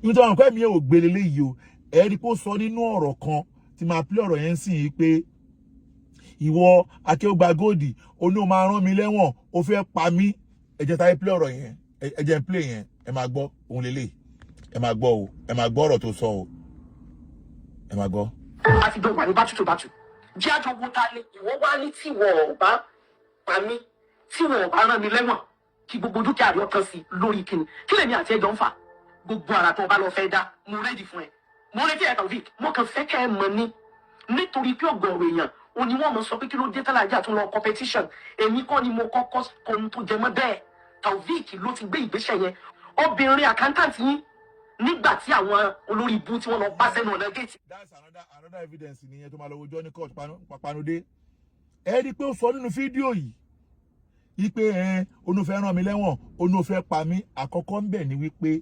nítorí àwọn ọ̀pẹ́ mi ò gbé leléyìí o ẹ rí pé ó sọ nínú ọ̀rọ̀ kan tí máa play ọ̀rọ̀ yẹn sìn yìí pé ìwọ Akewugbagold ó ní o máa rán mi lẹ́wọ̀n ó fẹ́ pa mí ẹ jẹ́ táyé play ọ̀rọ̀ yẹn ẹ jẹ́ n play yẹn ẹ máa gbọ́ òun leléyìí ẹ máa gbọ́ o ẹ máa gbọ́ ọ̀rọ̀ tó sọ o ẹ máa gbọ́. àti gbọ́ wà ní bátú tó bátú jẹ́ àjọ wo ta ni ìwọ wá ní tí wọ́n ò bá pa mí tí wọ́n ò bá rán mi lẹ́wọ̀n kí gbogbo dúkìá rẹ̀ ọ̀tán sí lórí kíni kí lèmi àti ẹjọ́ ń fà gbogbo ara tó bá lọ fẹ́ dá mo rẹ́dì fún ẹ mo retí ẹ Taofik mo kàn fẹ́ kẹ́ ẹ mọ̀ ní nítorí pé ọ̀gọ̀ọ̀rọ̀ èèyàn ó ní wọ́n mọ̀ sọ pé kí ló dé Alhaja tó lọ competition èmi kọ́ ni mo kọ́kọ́ ohun tó jẹ mọ́ bẹ́ẹ̀ Taofik ló ti gbé ìgbésẹ̀ yẹn obìnrin accountant yín nígbà tí àwọn olórí ibú tí wọ́n lọ bá sẹ́nu ọ̀nà géètì. That's another evidence nìyẹn tó máa lọ wojọ́ ní court papanode ẹ rí i pé ó sọ nínú fídíò yìí pé onú fẹ́ rán mi lẹ́wọ̀n onú fẹ́ pa mí àkọ́kọ́ ń bẹ̀ ni wípé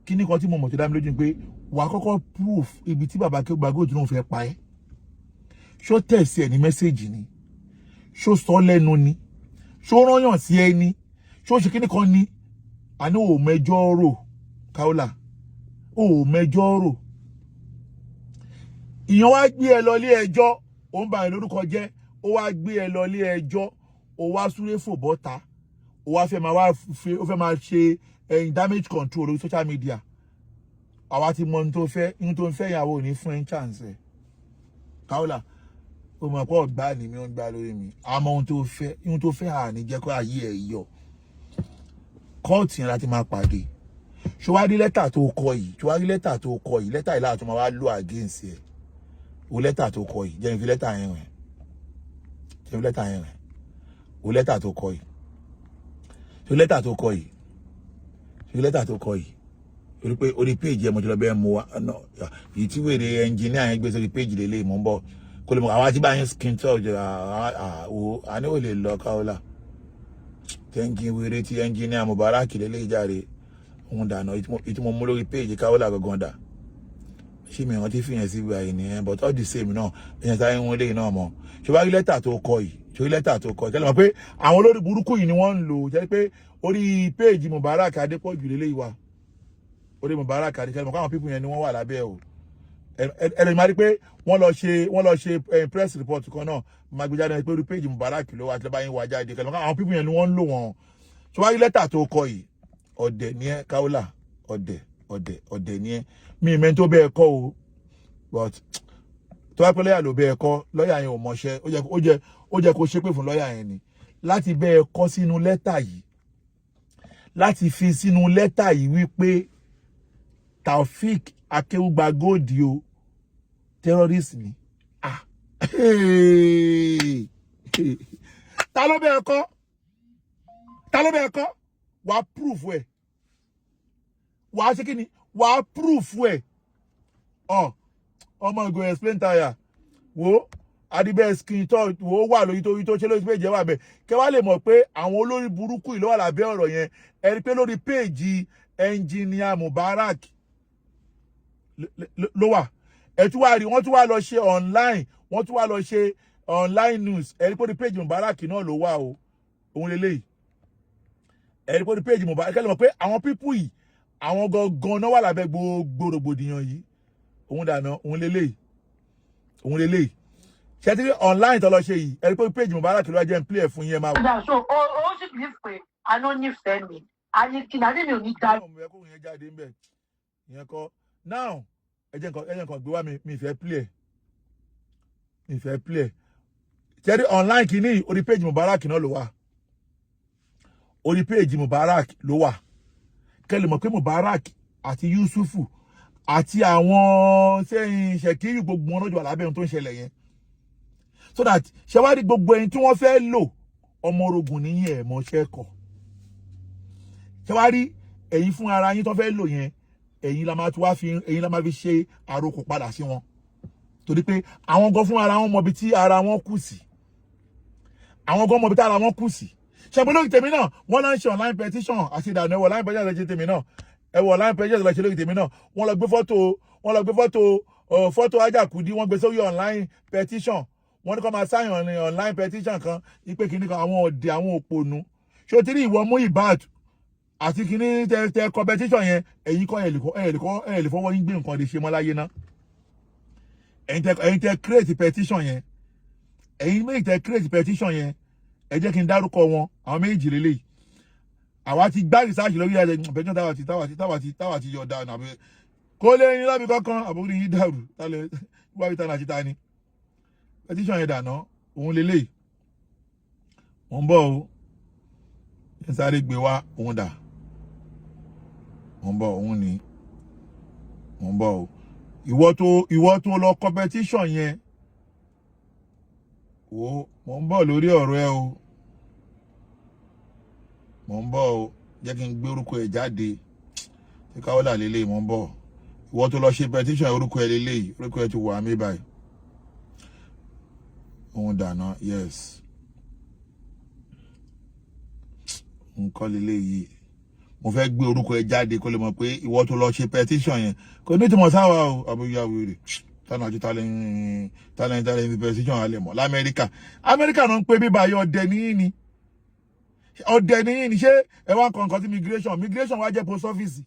kíní kan tí mo mọ̀ tó dá mi lójú ni pé wà á kọ́kọ́ proof ibi tí bàbá Akewugbagold náà fẹ́ pa ẹ́ ṣó tẹ̀sí ẹ̀ ní mẹ́sẹ̀gì ni ṣó sọ lẹ́nu ni ṣó rányàn sí ẹ ni ṣó ṣe kíní kan ni àní ò mẹjọ́ rò Kaola ò mẹjọ́ rò ìyẹn wá gbé ẹ lọ ilé ẹjọ́ ó ń bà ẹ lórúkọ jẹ́ ó wá gbé ẹ lọ ilé ẹjọ́ ó wá súré fò bọ́ta ó wá fẹ́ máa ṣe damage control lórí social media àwa ti mọ ohun tó ń fẹ́ ìyàwó ní fún ẹ chance ẹ Kaola ó mọ̀ pé ọ̀gbá ni mi ó ń gbá lórí mi àmọ́ ohun tó fẹ́ àní jẹ́ kó ayé ẹ̀ yọ kóòtù yẹn láti máa pàdé ṣọwárí lẹ́tà tó kọ yìí lẹ́tà yìí láti máa wá lò against ẹ̀ o lẹ́tà tó kọ yìí jẹ́ n fi lẹ́tà yẹn rẹ̀ o lẹ́tà tó kọ yìí torí pé orí péjì ẹ̀ mo ti lọ bẹ́ẹ̀ mú wa yìí tí wèrè ẹnjìníà yẹn gbé sórí péjì lélẹ̀ mọ́ ń bọ̀ kó lè mọ̀ àwọn àti báyìí skin touch àní ò lè lọ Kaola tẹ́ǹkì wèrè tí ẹnjìníà Mubarak lélẹ̀ ìjàre òun dànù ìtumọ̀ mú lórí péjì Kaola gangan dà ṣé mi rántí fìyẹn sí ibà yìí nìyẹn but all the same náà èèyàn sáré wọn lé náà mọ̀ ṣé wàá rí lẹ́tà tó kọ yìí tẹ́lẹ̀ mọ̀ pé àwọn olórí burúkú yìí ni wọ́n ń lò jẹ́ pé orí péjì Mubarak Adépọ̀jù lélẹ̀ ìwà orí Mubarak Adépọ̀jù mọ̀ káwọn pípù yẹn ni wọ́n wà lábẹ́ o ẹ̀rọ máa rí pé wọ́n lọ ṣe press report kan náà máa gbé jáde pé orí péjì Mubarak ló wà tí lọ́ba yín wà jáde kẹ́lẹ́ mọ̀ káwọn pípù yẹn ni wọ́n ń lò wọ́n ṣé wàá rí lẹ́tà tó kọ yìí ọ̀dẹ̀ ni ẹ́ Kaola ọ̀dẹ̀ ni ẹ́ mi ìmẹ́ tó bẹ́ẹ̀ kọ́ o but tó wá pé lọ́yà ló bẹ́ẹ̀ kọ́ lọ́yà yẹn ò mọṣẹ́ ó jẹ́ kó ṣépè fún lọ́yà yẹn ni láti bẹ́ẹ̀ kọ́ sínú lẹ́tà yìí láti fi sínú lẹ́tà yìí wípé Taofik Akewugbagold o terrorist ni ta ló bẹ́ẹ̀ kọ́ wàá proof ẹ̀ wàá ṣe kí ni wàá proof ẹ̀ ọmọ ìgò explain tire wo adibẹ skin tó wo wà lórí tó ṣe lórí péjì wà bẹ́ẹ̀ kẹ́ wá lè mọ̀ pé àwọn olórí burúkú yìí ló wà lábẹ́ ọ̀rọ̀ yẹn ẹ rí pé lórí péjì ẹnjìníà Mubarak ló wà ẹ tún wá rí wọ́n tún wá lọ ṣe online news ẹ rí pé lórí péjì Mubarak náà ló wà o òun lélẹ́yìí ẹ rí pé lórí péjì Mubarak kẹ́ lè mọ̀ pé àwọn pípù yìí àwọn gangan náà wà lábẹ́ gbogbo rògbòdìyàn yìí òun dànù òun lélẹ́yìí ṣe ti rí online tó lọ ṣe yìí ẹ rí pé péjì Mubarak ló wá jẹ́ ń play ẹ̀ fún yẹn máa wò. so ó sì ní pé àná nífẹ̀ẹ́ mi àní kìnnàdé mi ò ní dá. ọmọ ẹ kó yẹn jáde ńbẹ ìyẹn kọ́ now ẹ jẹ́ nǹkan gbé wá mi ìfẹ́ play ṣe rí online kìíní orí péjì Mubarak náà ló wà orí péjì Mubarak ló wà kẹ́lẹ̀ mọ̀ pé Mubarak àti Yusufu àti àwọn sẹ́yìn ṣèkírì gbogbo wọn lọ́jọ́ àlábẹ́ ohun tó ń ṣẹlẹ̀ yẹn so that ṣe wá rí gbogbo ẹni tí wọ́n fẹ́ lò ọmọ orogun níyìn ẹ̀ mọ́ṣẹ́ kọ̀ ṣe wá rí ẹ̀yin fún ara yín tó fẹ́ lò yẹn ẹ̀yin la máa fi ṣe àrokò padà sí wọn torí pé àwọn gan fún ara wọn mọ ibi tí ara wọn kù sí ṣàbí lórí tèmi náà wọ́n lọ ń ṣe online petition àṣìdànù ẹwọ online petition lọ́ọ́ ṣe tèmi náà ẹwọ online petition lọ́ọ́ ṣe lórí tèmi náà wọ́n lọ gbé fọ́tò Ajakudi wọ́n gbé sórí online petition wọ́n ní kó máa sáyàn online petition kan ipe kìíní kan àwọn ọ̀dẹ̀ àwọn òpònú ṣé o ti rí ìwọ mú ìbáàd àti kìíní tẹ competition yẹn ẹ̀yin kọ́ ẹ̀ lè fọwọ́ yín gbé nǹkan lè ṣe mọ́ láyé ná ẹ̀yin tẹ create petition yẹn ẹ̀yin méjì tẹ create petition yẹn ẹ jẹ́ kí n dárúkọ wọn àwọn méjì lélẹ́yìí àwa ti gbá research lórí ẹ̀ petition táwa ti yọ̀ dáa nàbẹ́ kó lè yín lábì kankan àbúrò yín dàrú tálẹ̀ wá bí tánà àti tani petition yẹn dànà òun lélẹ̀ mo ń bọ̀ o ẹ sáré gbé wá òun dà mo ń bọ̀ òun ni mo ń bọ̀ o ìwọ tó lọ competition yẹn wo mo ń bọ̀ lórí ọ̀rọ̀ ẹ o mo ń bọ̀ o jẹ́ kí n gbé orúkọ ẹ jáde tí Kaola lélẹ̀ mo ń bọ̀ ìwọ tó lọ ṣe petition orúkọ ẹ lélẹ̀ orúkọ ẹ ti wà mí báyìí òun dànà yes nǹkan lélẹ̀ yìí mo fẹ́ gbé orúkọ ẹ jáde kó lè mọ̀ pé ìwọ tó lọ ṣe petition yẹn kò ní ìtumọ̀ sáwà o àbúyáwó rẹ̀ tánà àti talent ní petition alẹ́ mọ̀ lamẹ́ríkà amẹ́ríkà náà ń pè bíbá yọ ọdẹ níyìn ni ṣé ẹ wá nǹkan tí migration wá jẹ́ post office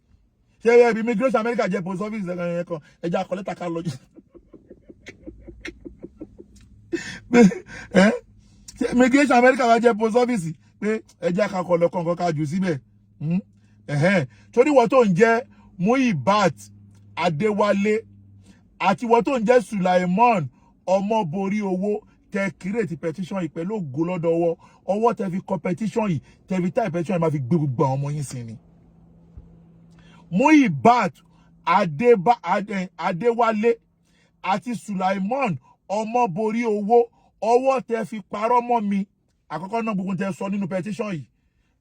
ṣé ẹ bí immigration amẹ́ríkà jẹ́ post office ẹ̀kan ẹja kọ́lẹ́tà ká lọ immigration amẹ́ríkà wá jẹ́ post office pé ẹja ká kọ́ lọ kọ̀ọ̀kan ká jù síbẹ̀ torí wọ́n tó ń jẹ́ Muibat Adéwálé àti wọ́n tó ń jẹ́ Sulaimon Ọmọborí owó tẹ create petition yìí pẹ̀lú ògo lọ́dọ̀ ọwọ́ tẹ fi competition yìí tẹ fi type petition yìí máa fi gbé gbogbo àwọn ọmọ yín sí ni. Muibat Adéwálé àti Sulaimon Ọmọborí owó ọwọ́ tẹ fi parọ́ mọ́ mi àkọ́kọ́ náà gbogbo tẹ sọ nínú petition yìí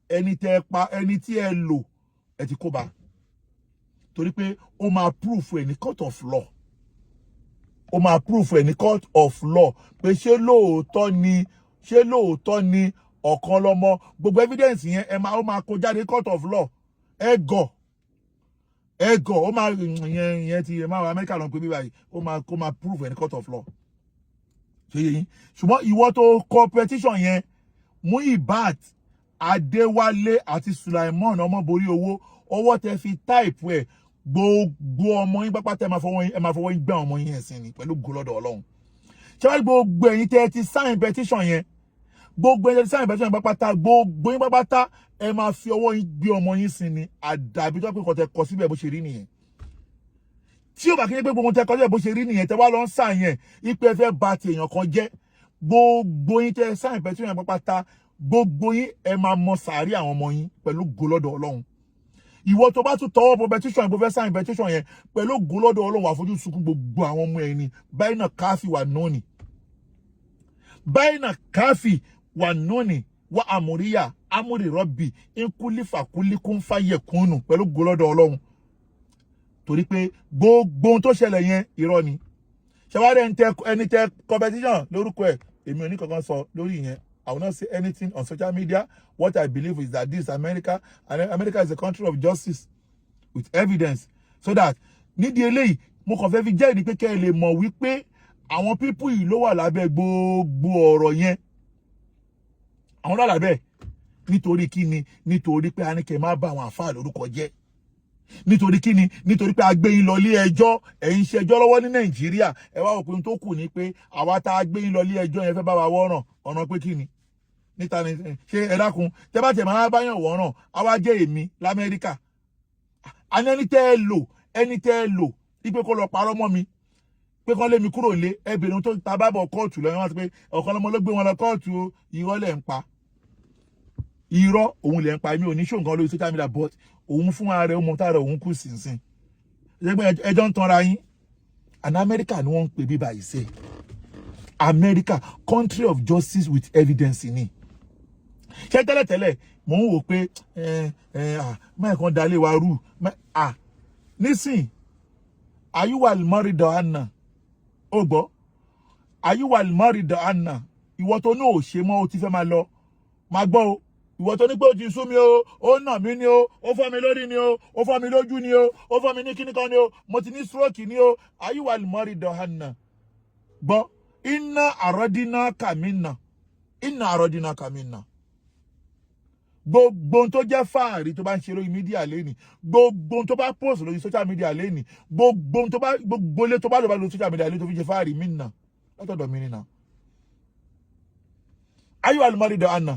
ẹni tí ẹ lò ẹ ti kó bá torí pé ó máa proof ẹ ní court of law ó máa proof ẹ ní court of law pé ṣé lóòótọ́ ni Ọkanlọmọ gbogbo evidence yẹn ó máa kó jáde court of law ẹ gọ̀ ó máa yẹn ti ẹ máa wọ Amẹ́ríkà lọ pé bí báyìí ó máa proof ẹ ní court of law ṣe yẹ yín ṣùgbọ́n ìwọ tó kọ petition yẹn Muibat Adéwálé àti Sulaimon Ọmọborí owó ọwọ́ tẹ fi type ẹ gbogbo ọmọ yín pápá tẹ máa fọwọ́ yín gbé ọmọ yín ẹ̀sìn ni pẹ̀lú gọlọ́dọ̀ Ọlọ́run ṣé wàá gbogbo ẹ̀yin tẹ ti sign petition yẹn gbogbo ẹ̀yin tẹ ti sign petition yẹn pápátá gbogbo yín pápátá ẹ máa fi ọwọ́ yín gbé ọmọ yín sí ni àdàbí tó pé kò tẹ kọ síbẹ̀ bó ṣe rí nìyẹn tí ó bá kí ní pé gbogbo tẹ kọ síbẹ̀ bó ṣe rí nìyẹn tẹ wá lọ ń sign yẹn ipe fẹ́ bà ti èèyàn kan jẹ́ gbogbo yín tẹ sign petition yẹn pápátá gbogbo yín ẹ máa mọ sàárì àwọn ọmọ yín pẹ̀lú gọlọ́dọ̀ Ọlọ́run ìwọ tó bá tún tọwọ́ bọ petition yẹn bó fẹ́ sign petition yẹn pẹ̀lú gọlọ́dọ̀ Ọlọ́run wà fojú sunkún gbogbo àwọn ọmọ ẹni báyìí náà káfí wà nọ́ọ̀nì baina kafi wa nuni wa amuriya amuri rọbì nkulifa kulikun fayekunu pẹ̀lú gọlọ́dọ̀ Ọlọ́run torí pé gbogbo ohun tó ṣẹlẹ̀ yẹn irọ́ ni ṣẹwàá ẹni tẹ competition lórúkọ ẹ̀ èmi ò ní kankan sọ lórí yẹn. I will not say anything on social media. What I believe is that this is America, and America is a country of justice with evidence. So that nídìí eléyìí mo kàn fẹ́ fi jẹ́ ìdí pé kẹ́ ẹ lè mọ̀ wípé àwọn pípù yìí ló wà lábẹ́ gbogbo ọ̀rọ̀ yẹn. Àwọn ló wà lábẹ́ nítorí kíni nítorí pé a ní kẹ́ má bà àwọn àfáà lórúkọ jẹ́. Nítorí kíni nítorí pé a gbé yín lọ ilé ẹjọ́ ẹ̀yin ṣe ẹjọ́ lọ́wọ́ ní Nàìjíríà ẹ wá òpin tó kù ní pé àwa tá a gbé yín lọ ilé ẹjọ́ yẹn fẹ́ bá wa wọ́ràn ọ̀nà pé kíni níta ni ṣe ẹ dákun tẹ bá tẹ máa bá yàn wọ́ràn àwa jẹ́ èmi l'Amẹ́ríkà àní ẹni tẹ́ ẹ lò ipe kó lọ parọ́ mọ́ mi pé kán lé mi kúrò lé ẹbìnrin tó ta bá bọ̀ kóòtù lọ́yìn wọn ti pé Ọkanlọmọ ló gbé wọn lọ kóòtù o irọ́ lẹ̀ ń pa irọ́ òun lẹ̀ ń pa èmi ò ní ṣó nǹkan lórí social media but òun fún ara rẹ̀ ó mọ tára òun kù sínsìn ẹjọ́ ń tanra yín àná Amẹ́ríkà ni wọ́n ń pè bí báyìí sẹ́ America country of justice with evidence ni ṣé tẹ́lẹ̀tẹ́lẹ̀ mò ń wò pé máa kan dalé wa rú nísìn ayúwàl mọ́rìdọ̀ àná ó gbọ́ ayúwàl mọ́rìdọ̀ àná ìwọ tó ní ò ṣe mọ́ ó ti fẹ́ máa lọ máa gbọ́ o ìwọ tó ní pé ó ti sú mi o ó nà mí ni o ó fọ́ mi lórí ni o ó fọ́ mi lójú ni o ó fọ́ mi ní kíní kan ni o mo ti ní stroke ni o ayúwàl mọ́rìdọ̀ àná gbọ́ inna àròdínà kàmínà gbogbo tó jẹ́ fáàrí tó bá ń ṣe lórí mídíà lẹ́nì gbogbo tó bá post lórí social media lẹ́nì gbogbo ilé tó bá lò lórí social media lẹ́nì tó fi ṣe fáàrí mí nà látọ̀dọ̀ mi nìna ayé wà lùmọ́rí dọ̀ àná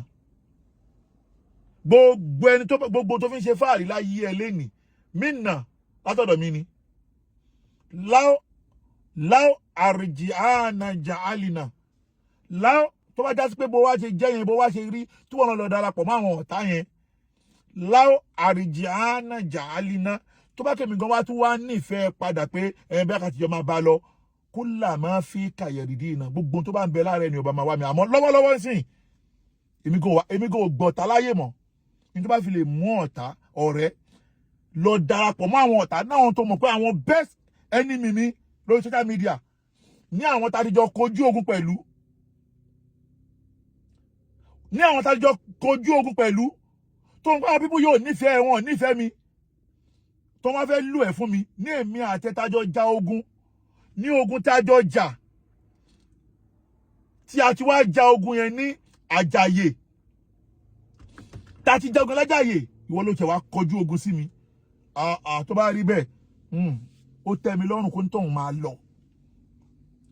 gbogbo tó fi ṣe fáàrí láyé ẹ lẹ́nì mí nà látọ̀dọ̀ mi ni láò àrìjìánà jàálìnà láò tó bá jásí pé bó wá ṣe jẹ́ yẹn bó wá ṣe rí tí wọ́n lọ darapọ̀ mọ́ àwọn ọ̀tá yẹn láò àrìjìánà jàálìnà tó bá kẹ́mi gan wá tún wá nífẹ̀ẹ́ padà pé bẹ́ẹ̀ ká ti jọ máa bá lọ kúlà máa fi kàyẹ̀rìdì iná gbogbo tó bá ń bẹ láàrẹ ni ọba máa wá mi àmọ́ lọ́wọ́lọ́wọ́ sìn èmi kò gbọ̀tá láyè mọ́ ní tó bá fi lè mú ọ̀tá ọ̀rẹ́ lọ darapọ̀ mọ́ àwọn ọ̀tá náà tó mọ̀ pé àwọn best enemy mi lórí social media ní àwọn tàdíjọ kojú ogun pẹ̀lú tó ń pa àwọn pípú yóò nífẹ̀ẹ́ wọn nífẹ̀ẹ́ mi tó wọ́n fẹ́ lù ẹ̀ fún mi ní èmi àtẹ́tájọ́ já ogun ní ogun tájọ́ jà tí a ti wá já ogun yẹn ní àjàyè tá a ti já ogun lájàyè ìwọ ló tẹ̀ wá kọjú ogun sí mi tó bá rí bẹ́ẹ̀ ó tẹ́ mi lọ́rùn kó ní tóun máa lọ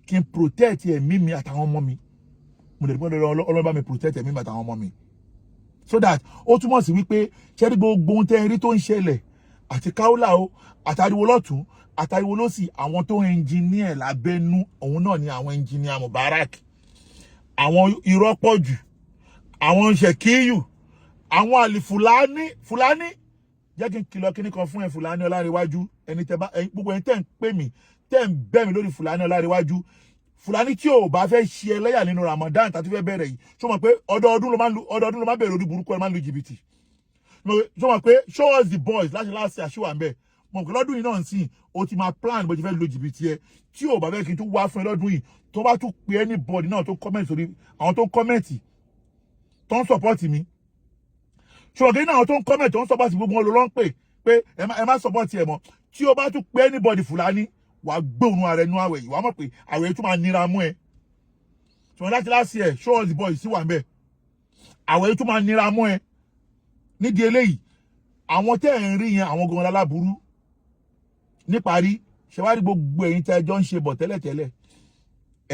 kí n protect ẹ̀mí mi àtàwọn ọmọ mi mo lè gbọ́dọ̀ Ọlọ́run bá mi protect ẹ̀mí mi àtàwọn ọmọ mi so that ó túmọ̀ sí wípé ṣẹ́rí gbogbo ohun tẹ́ ẹ rí tó ń ṣẹlẹ̀ àti Kaola o àtàríwo lọ́tún àtàríwo lọ́sì àwọn tó engineer lábẹ́nú òun náà ni àwọn engineer Mubarak àwọn irọ́ pọ̀ jù àwọn Ṣèkíyù àwọn àlì Fúlàní jẹ́ kí n kìlọ̀ kíní kan fún ẹ Fúlàní Ọlárẹ̀wájú ẹni tẹ́ bá gbogbo ẹni tẹ́ ń pè mí tẹ́ ń bẹ̀ mí lórí Fúlàní Ọlárẹ̀wájú Fúlàní tí ò bá fẹ́ ṣe ẹlẹ́yà nínú Ramadan tàbí fẹ́ bẹ̀rẹ̀ yìí ṣó mọ̀ pé ọdọọdún ló máa bẹ̀rẹ̀ orí burúkú ẹ máa ń lu jìbìtì ṣó mọ̀ pé show us the boys láti àṣìwà ń bẹ̀ mọ̀ pé lọ́dún yìí náà ń sìn o ti máa plan bó ti fẹ́ lo jìbìtì ẹ tí ò bá fẹ́ kí n tún wá fún ẹ lọ́dún yìí tó bá tún pe anybody náà tó comment sórí àwọn tó ń comment tó ń support mi ṣùgbọ́n kí ní àwọn tó ń comment tó ń support gbogbo wọn ló ń pè pé ẹ má support ẹ mọ́ tí o bá tún pe anybody Fúlàní wà á gbé òun ààrẹ nú àwẹ̀ yìí wà á mọ̀ pé àwẹ̀ tún máa nira mú ẹ ṣùgbọ́n láti láti ẹ̀ show us the boys sí wà ń bẹ̀ àwẹ̀ tún máa nira mú ẹ nídìí eléyìí àwọn tẹ́ ẹ̀ ń rí yẹn àwọn gan lálábùrú níparí ṣe wá rí gbogbo ẹ̀yin tẹ́ ẹjọ́ ń ṣe bọ̀ tẹ́lẹ̀tẹ́lẹ̀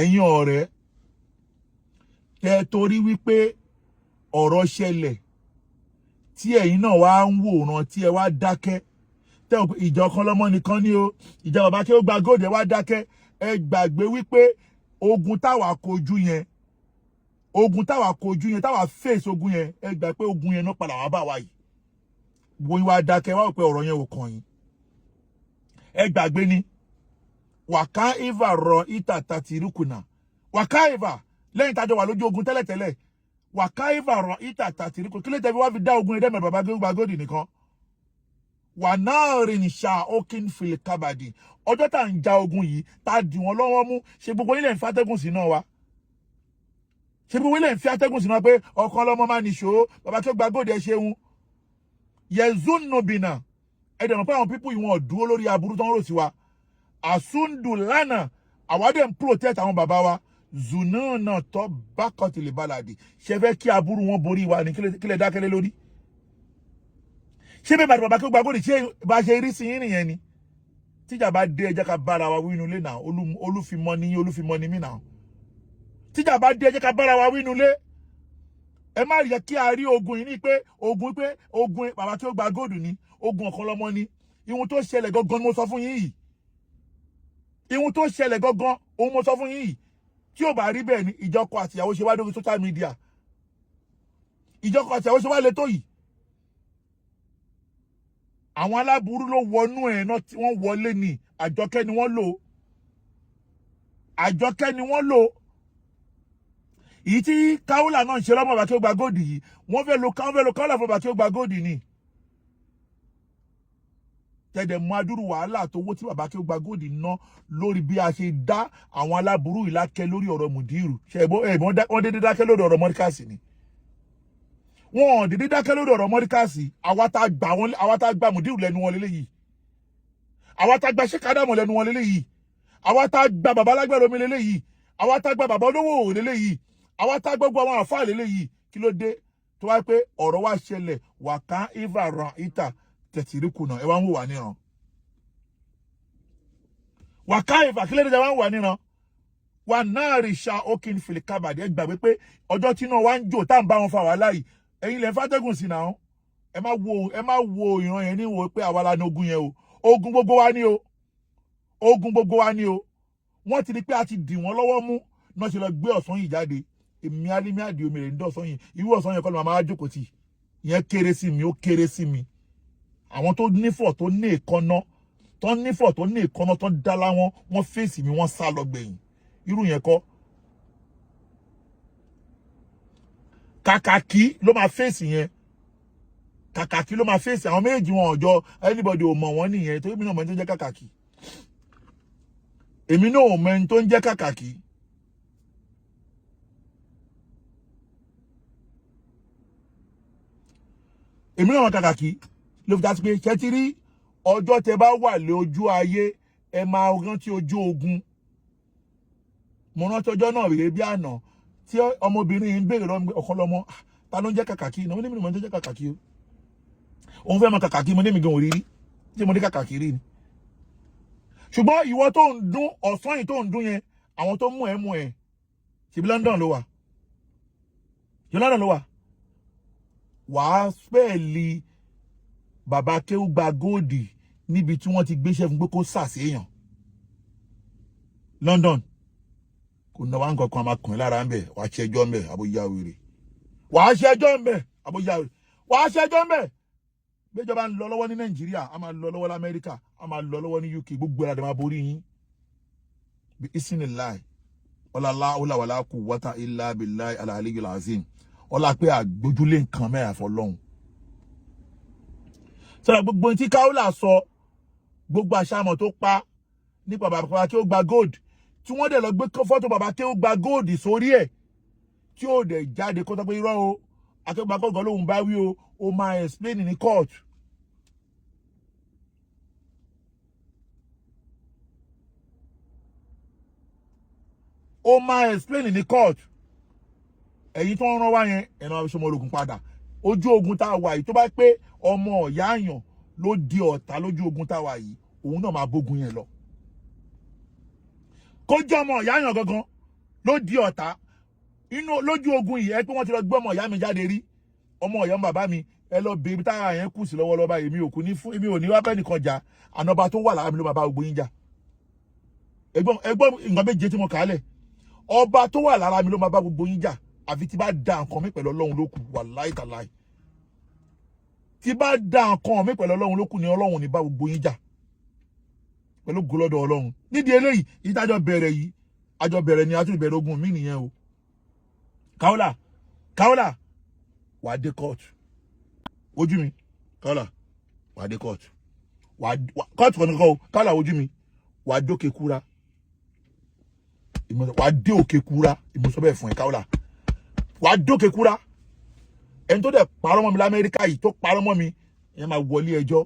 ẹ̀yin ọ̀rẹ́ tẹ́ torí wípé ọ̀rọ̀ ṣẹlẹ̀ tí ẹ̀yin náà wá ń wòran tí ẹ wá dákẹ́ tẹ́ ìjà Ọkanlọmọ nìkan ni o ìjà bàbá Akewugbagold ẹ wá dákẹ́ ẹ gbàgbé wípé ogun táwa kojú yẹn táwa face ogun yẹn ẹ gbà pé ogun yẹn náà padà wá bá wa yìí wo ìwà dákẹ́ wá pé ọ̀rọ̀ yẹn ò kàn yín ẹ gbàgbé ni wàká ìvà rọ ìtà tàtìrúkùnà wàká ìvà lẹ́yìn tájọ wà lójú ogun tẹ́lẹ̀tẹ́lẹ̀ wàká ìvà rọ ìtà tàtìrúkùnà kí ló tẹ́ fi wá fi dá ogun ẹ̀dẹ́mẹ̀ bàbá Akewugbagold nìkan wà náà rìn ṣá ókín fìlì kábàdì ọjọ́ tá à ń ja ogun yìí tá a dì wọ́n lọ́wọ́ mú ṣe gbogbo ilẹ̀ ń fi atẹ́gùn sí náà wa ṣe gbogbo ilẹ̀ ń fi atẹ́gùn sí náà pé Ọkanlọmọ máa nìṣó bàbá Akewugbagold ẹ ṣeun yẹzúnnubìnà ẹ̀dẹ̀ mọ̀ pé àwọn pípù ìwọ̀n dúró lórí aburú tó ń rò sí wa àsúndùlánà àwádẹ́ ń protect àwọn bàbá wa zùnúnà tó bákọ̀tìlì bàlàdì ṣe fẹ́ kí aburú wọn borí wa ní kílẹ̀ dákẹ́lẹ́ lórí ṣé bẹ́ẹ̀ bàbá Akewugbagold ṣé bá ṣe rí sí yín nìyẹn ni tíjà bá dé ẹjẹ́ ká bára wa wínú ilé náà olúfimọ́ ní olúfimọ́ ní mí náà tíjà bá dé ẹjẹ́ ká bára wa wínú ilé ẹ má yẹ kí a rí ogun yìí ní pé ogun bàbá Akewugbagold ní ogun Ọkanlọmọ ní ihun tó ṣẹlẹ̀ gangan ni mo sọ fún yín yìí ihun tó ṣẹlẹ̀ gangan òun mo sọ fún yín yìí tí ò bá rí bẹ́ẹ̀ ni ìjọkọ àtìyàwó ṣe wá lórí social media ìjọkọ àtìyàwó ṣe wá lè tó yìí àwọn aláburú ló wọnú ẹ̀ náà tí wọ́n wọlé ní Àjọkẹ́ ni wọ́n lò èyí tí Kaola náà ń ṣe lọ́mọ bàbá Akewugbagold yìí wọ́n fẹ́ lo Kaola fún bàbá Akewugbagold ni tẹ̀dẹ̀ mú adúrú wàhálà tó wó tí bàbá Akewugbagold ná lórí bí a ṣe dá àwọn aláburú ìlákẹ́ lórí ọ̀rọ̀ Mùdírù ṣe wọ́n dédé dákẹ́ lórí ọ̀rọ̀ Mọ́ríkàsì ni wọ́n dédé dákẹ́ lórí ọ̀rọ̀ Mọ́ríkàsì àwa tá gba Mùdírù lẹ́nu wọn lélẹ́yìí àwa tá gba Sheikh Adamu lẹ́nu wọn lélẹ́yìí àwa tá gba bàbá Alágbẹ̀rẹ̀ omi lélẹ́yìí àwa tá gba bàbá olówó lélẹ́yìí àwa tá gbogbo àwọn àfáà lélẹ́yìí kí ló dé tó wá pé ọ̀rọ̀ wá ṣẹlẹ̀ wàká ìvà ràn ìtà tẹ̀tìríkùnà ẹ wá ń wò wá níran wàká ìvà kí ló dé wá ń wà níran wà náà rí ṣá ókín fìlì kábàdì ẹ gbàgbé pé ọjọ́ tí náà wá ń jò tá à ń bá wọn fa wàhálà yìí ẹ̀yin lẹ fàtẹ́gùn sí náà ẹ má wo ìran yẹn ní wo pé àwa la ní ogun yẹn o ogun gbogbo wa ní o ogun gbogbo wa ni o wọ́n ti rí pé a ti dì wọ́n lọ́wọ́ mú náà ṣe lọ gbé ọ̀sán yìí jáde èmi alimi adi omi rẹ̀ ń dọ̀sán yìí irú ọ̀sán yẹn kọ́ ló máa jókòó tì ìyẹn kéré sí mi ó kéré sí mi àwọn tó nífọ̀ tó ní èkánná tó nífọ̀ tó ní èkánná tó dá láwọn wọ́n fèsì mi wọ́n sá lọ gbẹ̀yìn irú yẹn kọ́ kàkàkí ló máa fèsì yẹn kàkàkí ló máa fèsì àwọn méjì wọn ọjọ́ anybody ò mọ̀ wọ́n nìyẹn torí mi náà mọ̀ ẹni tó ń jẹ́ kàkàkí èmi náà ò mọ̀ ẹni tó ń jẹ́ kàkàkí èmi náà mọ̀ kàkàkí ló fi dá sí pé ṣẹ́tí rí ọjọ́ tẹ bá wà lé ojú ayé ẹ máa rántí ojú ogun mo rántí ọjọ́ náà rèé bí àná tí ọmọbìnrin yìí ń béèrè lọ́mọ Ọkanlọmọ ta ló ń jẹ́ kàkàkí náà ó ní mi tó jẹ́ kàkàkí o òun fẹ́ mọ kàkàkí mo ní mi gan òrírí tí mo ní kàkàkí rí ni ṣùgbọ́n ìwọ tó ń dún ọ̀sán yìí tó ń dún yẹn àwọn tó mú ẹ ṣebí London ló wà wàá spẹ́ẹ̀lì bàbá Akewugbagold níbi tí wọ́n ti gbéṣẹ́ fún pé kó sàṣeyàn London kò náwó nǹkan kan máa kùn lára ń bẹ̀ wàá ṣẹjọ́ ń bẹ̀ àbóyá wèrè wàá ṣẹjọ́ ń bẹ̀ àbóyá wèrè wàá ṣẹjọ́ ń bẹ̀ gbéjọba ń lọ lọ́wọ́ ní Nàìjíríà a máa lọ lọ́wọ́ l'Amẹ́ríkà a máa lọ lọ́wọ́ ní UK gbogbo ẹ̀rọ máa borí yín bí ìsìnì láì ọlá ọlàwàlá kù wọ́tà ilá bìláì alàlẹ́ azim ọlá pé àgbójúlé nǹkan mẹ́ra fọlọ́hún sọ̀rọ̀ gbogbo tí Kaola sọ gbogbo àṣàmọ̀ tó pa nípa bàbá Akewugbagold tí wọ́n dẹ̀ lọ gbé fọ́tò bàbá Akewugbagold sórí ẹ̀ tí ó dẹ̀ jáde kó tó pé irọ́ o Akewugbagold lóhun bá wí o ó máa explain ní court ó máa explain ní court ẹ̀yin tó ń rán wá yẹn ẹ̀nà àbíṣọmọ ológun padà ojú ogun tá a wà yìí tó bá pé ọmọ ọ̀yá àyàn ló di ọ̀tá lójú ogun tá a wà yìí òun náà máa bógun yẹn lọ kó jẹ́ ọmọ ọ̀yá àyàn gangan ló di ọ̀tá inú lójú ogun yìí ẹ pé wọ́n ti lọ gbé ọmọ ìyá mi jáde rí ọmọ ọ̀yá bàbá mi ẹ lọ bèbí tára yẹn kù sí lọ́wọ́lọ́wọ́ báyìí èmi ò ní wá bẹ́ẹ̀ nìkan jà ànàbà tó wà lára mi ló máa bá gbogbo yín jà ẹgbọ́n nǹkan méje tí mo kà á lẹ̀ ọba tó wà lára mi ló máa bá gbogbo yín jà àfi tí bá da nǹkan mi pẹ̀lú Ọlọ́run ló kù wàláì tàláì tí bá da nǹkan mi pẹ̀lú Ọlọ́run ló kù ni Ọlọ́run ní bá gbogbo yín jà pẹ̀lú gọlọ́dọ̀ Ọlọ́run nídìí eléyìí ìtajọ bẹ̀rẹ̀ yìí àjọ bẹ̀rẹ̀ ni a tún bẹ̀rẹ̀ ogun mi nìyẹn o Kaola wà á dé court ojú mi Kaola wà á dé court court kan nìkan o Kaola ojú mi wà á dókè kúra wà á dé òkè kúra ìmọ̀sọ́ bẹ́ẹ̀ fún ẹ Kaola wà á dókè kúra ẹni tó dẹ̀ parọ́ mọ́ mi l'Amẹ́ríkà yìí tó parọ́ mọ́ mi ìyẹn máa wọlé ẹjọ́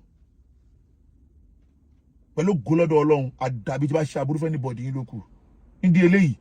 pẹ̀lú gọlọ́dọ̀ Ọlọ́run àdàbí tí bá ṣe aburú fẹ́ ní bọ̀dì yín lókù nídìí eléyìí